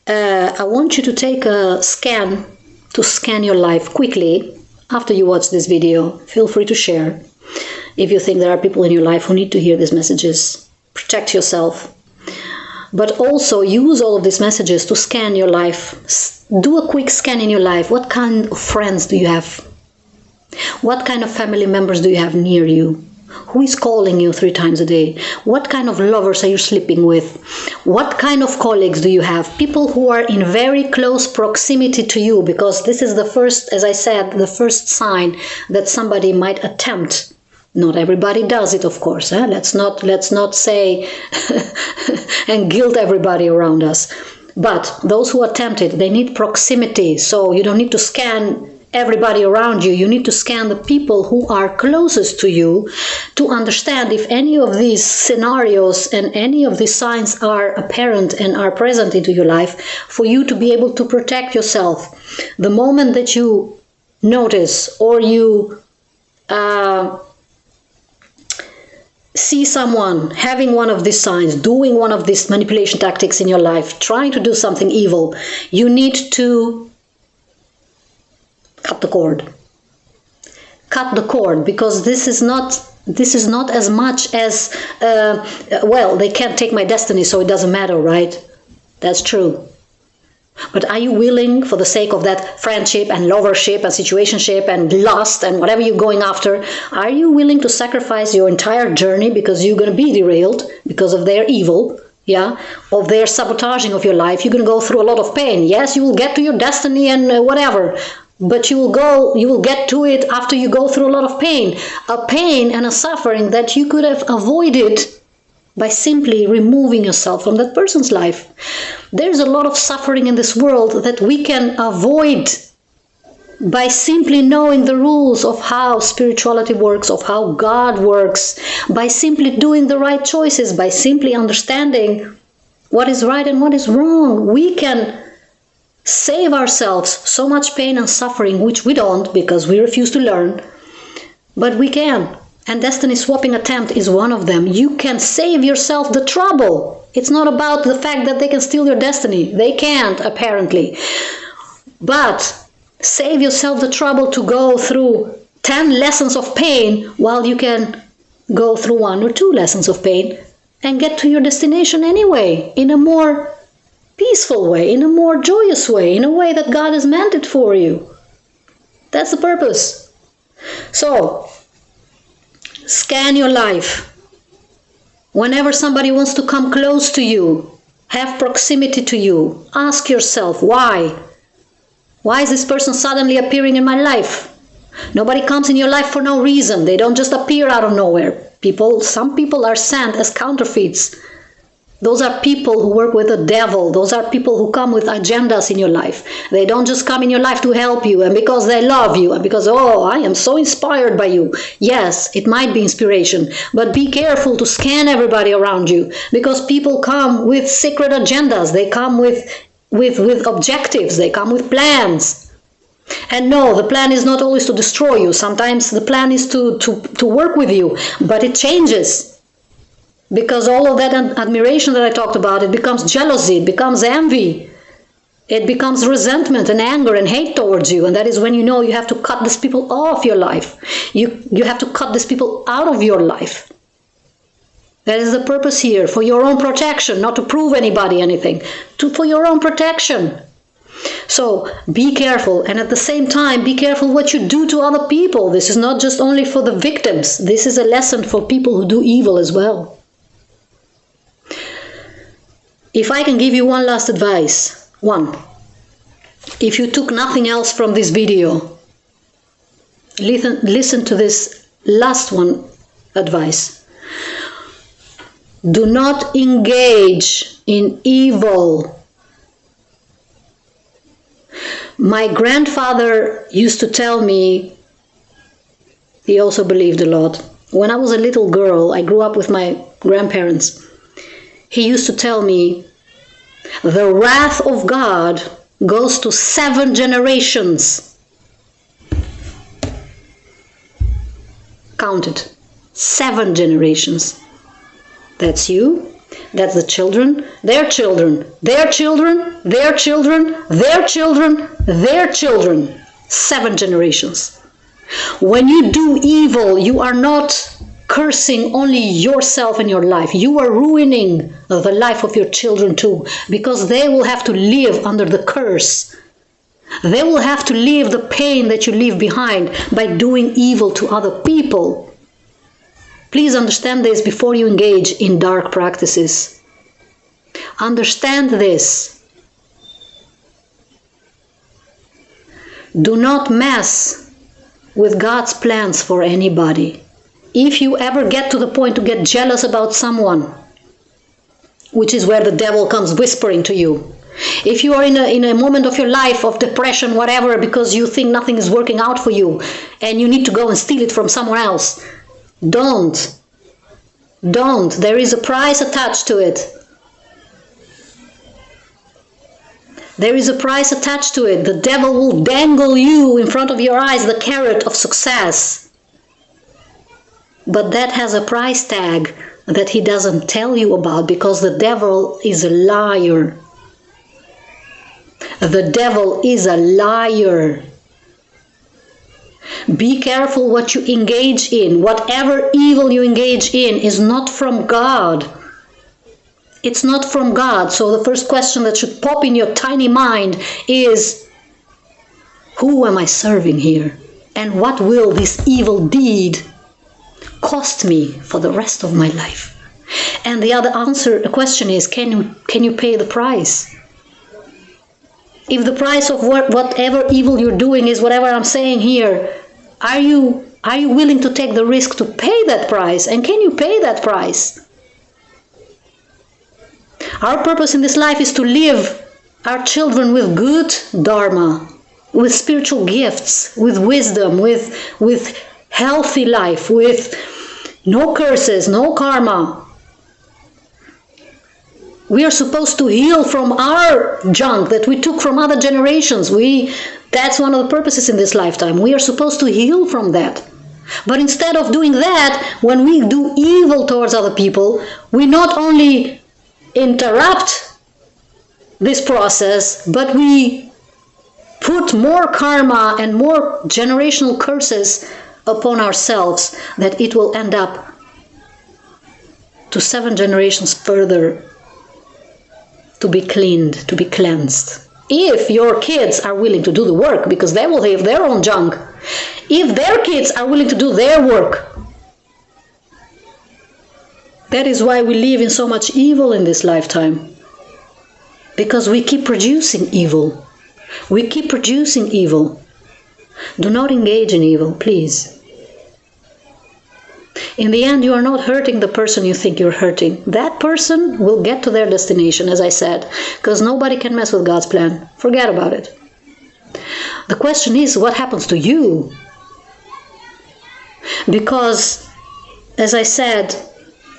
I want you to take a scan, to scan your life quickly. After you watch this video, feel free to share. If you think there are people in your life who need to hear these messages, protect yourself. But also use all of these messages to scan your life. Do a quick scan in your life. What kind of friends do you have? What kind of family members do you have near you? Who is calling you 3 times a day? What kind of lovers are you sleeping with? What kind of colleagues do you have? People who are in very close proximity to you, because this is the first, as I said, the first sign that somebody might attempt. Not everybody does it, of course. Let's not say and guilt everybody around us. But those who attempt it, they need proximity. So you don't need to scan everybody around you. You need to scan the people who are closest to you to understand if any of these scenarios and any of these signs are apparent and are present into your life, for you to be able to protect yourself. The moment that you notice or you see someone having one of these signs, doing one of these manipulation tactics in your life, trying to do something evil, you need to cut the cord. Cut the cord, because this is not as much as, well, they can't take my destiny, so it doesn't matter, right? That's true. But are you willing, for the sake of that friendship and lovership and situationship and lust and whatever you're going after, are you willing to sacrifice your entire journey because you're going to be derailed because of their evil, of their sabotaging of your life? You're going to go through a lot of pain. Yes, you will get to your destiny and whatever, but you will get to it after you go through a lot of pain. A pain and a suffering that you could have avoided by simply removing yourself from that person's life. There's a lot of suffering in this world that we can avoid by simply knowing the rules of how spirituality works, of how God works, by simply doing the right choices, by simply understanding what is right and what is wrong. We can save ourselves so much pain and suffering, which we don't because we refuse to learn, but we can. And destiny swapping attempt is one of them. You can save yourself the trouble. It's not about the fact that they can steal your destiny. They can't, apparently. But save yourself the trouble to go through 10 lessons of pain while you can go through 1 or 2 lessons of pain and get to your destination anyway, in a more peaceful way, in a more joyous way, in a way that God has meant it for you. That's the purpose. So, scan your life. Whenever somebody wants to come close to you, have proximity to you, ask yourself, why? Why is this person suddenly appearing in my life? Nobody comes in your life for no reason. They don't just appear out of nowhere. Some people are sent as counterfeits. Those are people who work with the devil. Those are people who come with agendas in your life. They don't just come in your life to help you and because they love you and because, oh, I am so inspired by you. Yes, it might be inspiration, but be careful to scan everybody around you because people come with secret agendas. They come with objectives. They come with plans. And no, the plan is not always to destroy you. Sometimes the plan is to work with you, but it changes. Because all of that admiration that I talked about, it becomes jealousy, it becomes envy, it becomes resentment and anger and hate towards you. And that is when you know you have to cut these people off your life. You have to cut these people out of your life. That is the purpose here, for your own protection, not to prove anybody anything, for your own protection. So be careful, and at the same time, be careful what you do to other people. This is not just only for the victims. This is a lesson for people who do evil as well. If I can give you one last advice, if you took nothing else from this video, listen to this last one advice. Do not engage in evil. My grandfather used to tell me, he also believed a lot. When I was a little girl, I grew up with my grandparents. He used to tell me, the wrath of God goes to 7 generations. Count it. 7 generations. That's you. That's the children, their children, their children, their children, their children, their children. 7 generations. When you do evil, you are not cursing only yourself and your life. You are ruining the life of your children too, because they will have to live under the curse. They will have to live the pain that you leave behind by doing evil to other people. Please understand this before you engage in dark practices. Understand this. Do not mess with God's plans for anybody. If you ever get to the point to get jealous about someone, which is where the devil comes whispering to you, if you are in a moment of your life of depression, whatever, because you think nothing is working out for you and you need to go and steal it from somewhere else, don't. There is a price attached to it. There is a price attached to it. The devil will dangle you in front of your eyes the carrot of success. But that has a price tag that he doesn't tell you about, because the devil is a liar. The devil is a liar. Be careful what you engage in. Whatever evil you engage in is not from God. It's not from God. So the first question that should pop in your tiny mind is, who am I serving here? And what will this evil deed cost me for the rest of my life? And the question is, can you pay the price? If the price of whatever evil you're doing is whatever I'm saying here, are you willing to take the risk to pay that price? And can you pay that price? Our purpose in this life is to leave our children with good dharma, with spiritual gifts, with wisdom, with healthy life, with no curses, no karma. We are supposed to heal from our junk that we took from other generations. That's one of the purposes in this lifetime. We are supposed to heal from that. But instead of doing that, when we do evil towards other people, we not only interrupt this process, but we put more karma and more generational curses upon ourselves, that it will end up to 7 generations further to be cleaned, to be cleansed. If your kids are willing to do the work, because they will have their own junk. If their kids are willing to do their work. That is why we live in so much evil in this lifetime. Because we keep producing evil. We keep producing evil. Do not engage in evil, please. In the end, you are not hurting the person you think you're hurting. That person will get to their destination, as I said, because nobody can mess with God's plan. Forget about it. The question is, what happens to you? Because, as I said,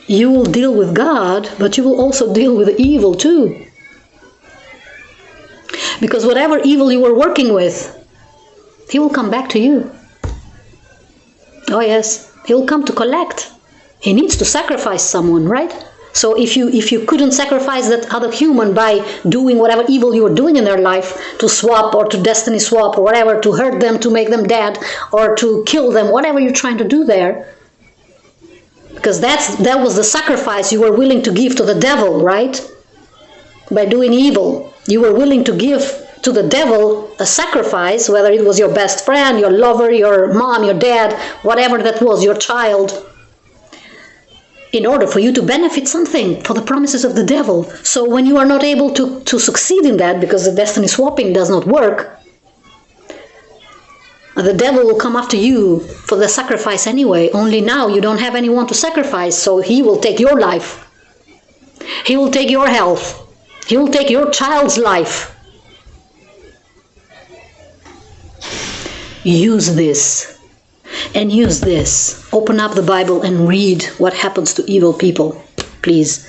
you will deal with God, but you will also deal with evil too. Because whatever evil you were working with, he will come back to you. Oh yes. He will come to collect. He needs to sacrifice someone, right? So if you couldn't sacrifice that other human by doing whatever evil you were doing in their life, to swap or to destiny swap or whatever, to hurt them, to make them dead, or to kill them, whatever you're trying to do there, because that was the sacrifice you were willing to give to the devil, right? By doing evil, you were willing to give to the devil a sacrifice, whether it was your best friend, your lover, your mom, your dad, whatever that was, your child, in order for you to benefit something for the promises of the devil. So when you are not able to succeed in that, because the destiny swapping does not work, the devil will come after you for the sacrifice anyway. Only now you don't have anyone to sacrifice, so he will take your life. He will take your health. He will take your child's life. Use this and use this. Open up the Bible and read what happens to evil people, please.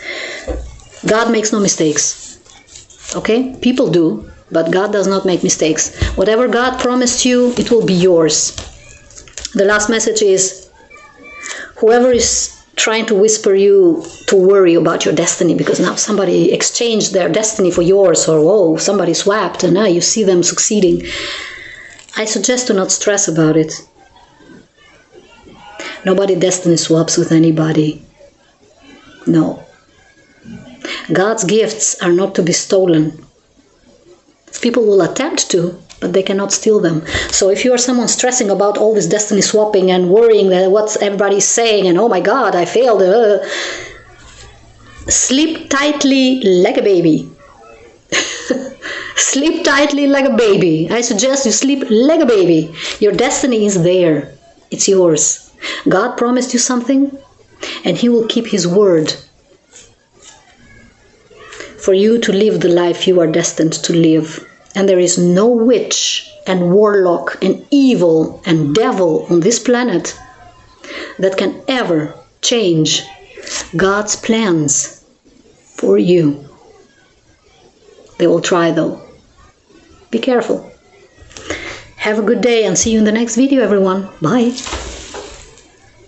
God makes no mistakes. Okay? People do, but God does not make mistakes. Whatever God promised you, it will be yours. The last message is, whoever is trying to whisper you to worry about your destiny, because now somebody exchanged their destiny for yours, or oh, somebody swapped and now you see them succeeding, I suggest to not stress about it. Nobody destiny swaps with anybody. No. God's gifts are not to be stolen. People will attempt to, but they cannot steal them. So if you are someone stressing about all this destiny swapping and worrying that what everybody's saying and oh my God, I failed, sleep tightly like a baby. Sleep tightly like a baby. I suggest you sleep like a baby. Your destiny is there. It's yours. God promised you something, and He will keep His word for you to live the life you are destined to live. And there is no witch and warlock and evil and devil on this planet that can ever change God's plans for you. They will try though. Be careful. Have a good day and see you in the next video, everyone. Bye.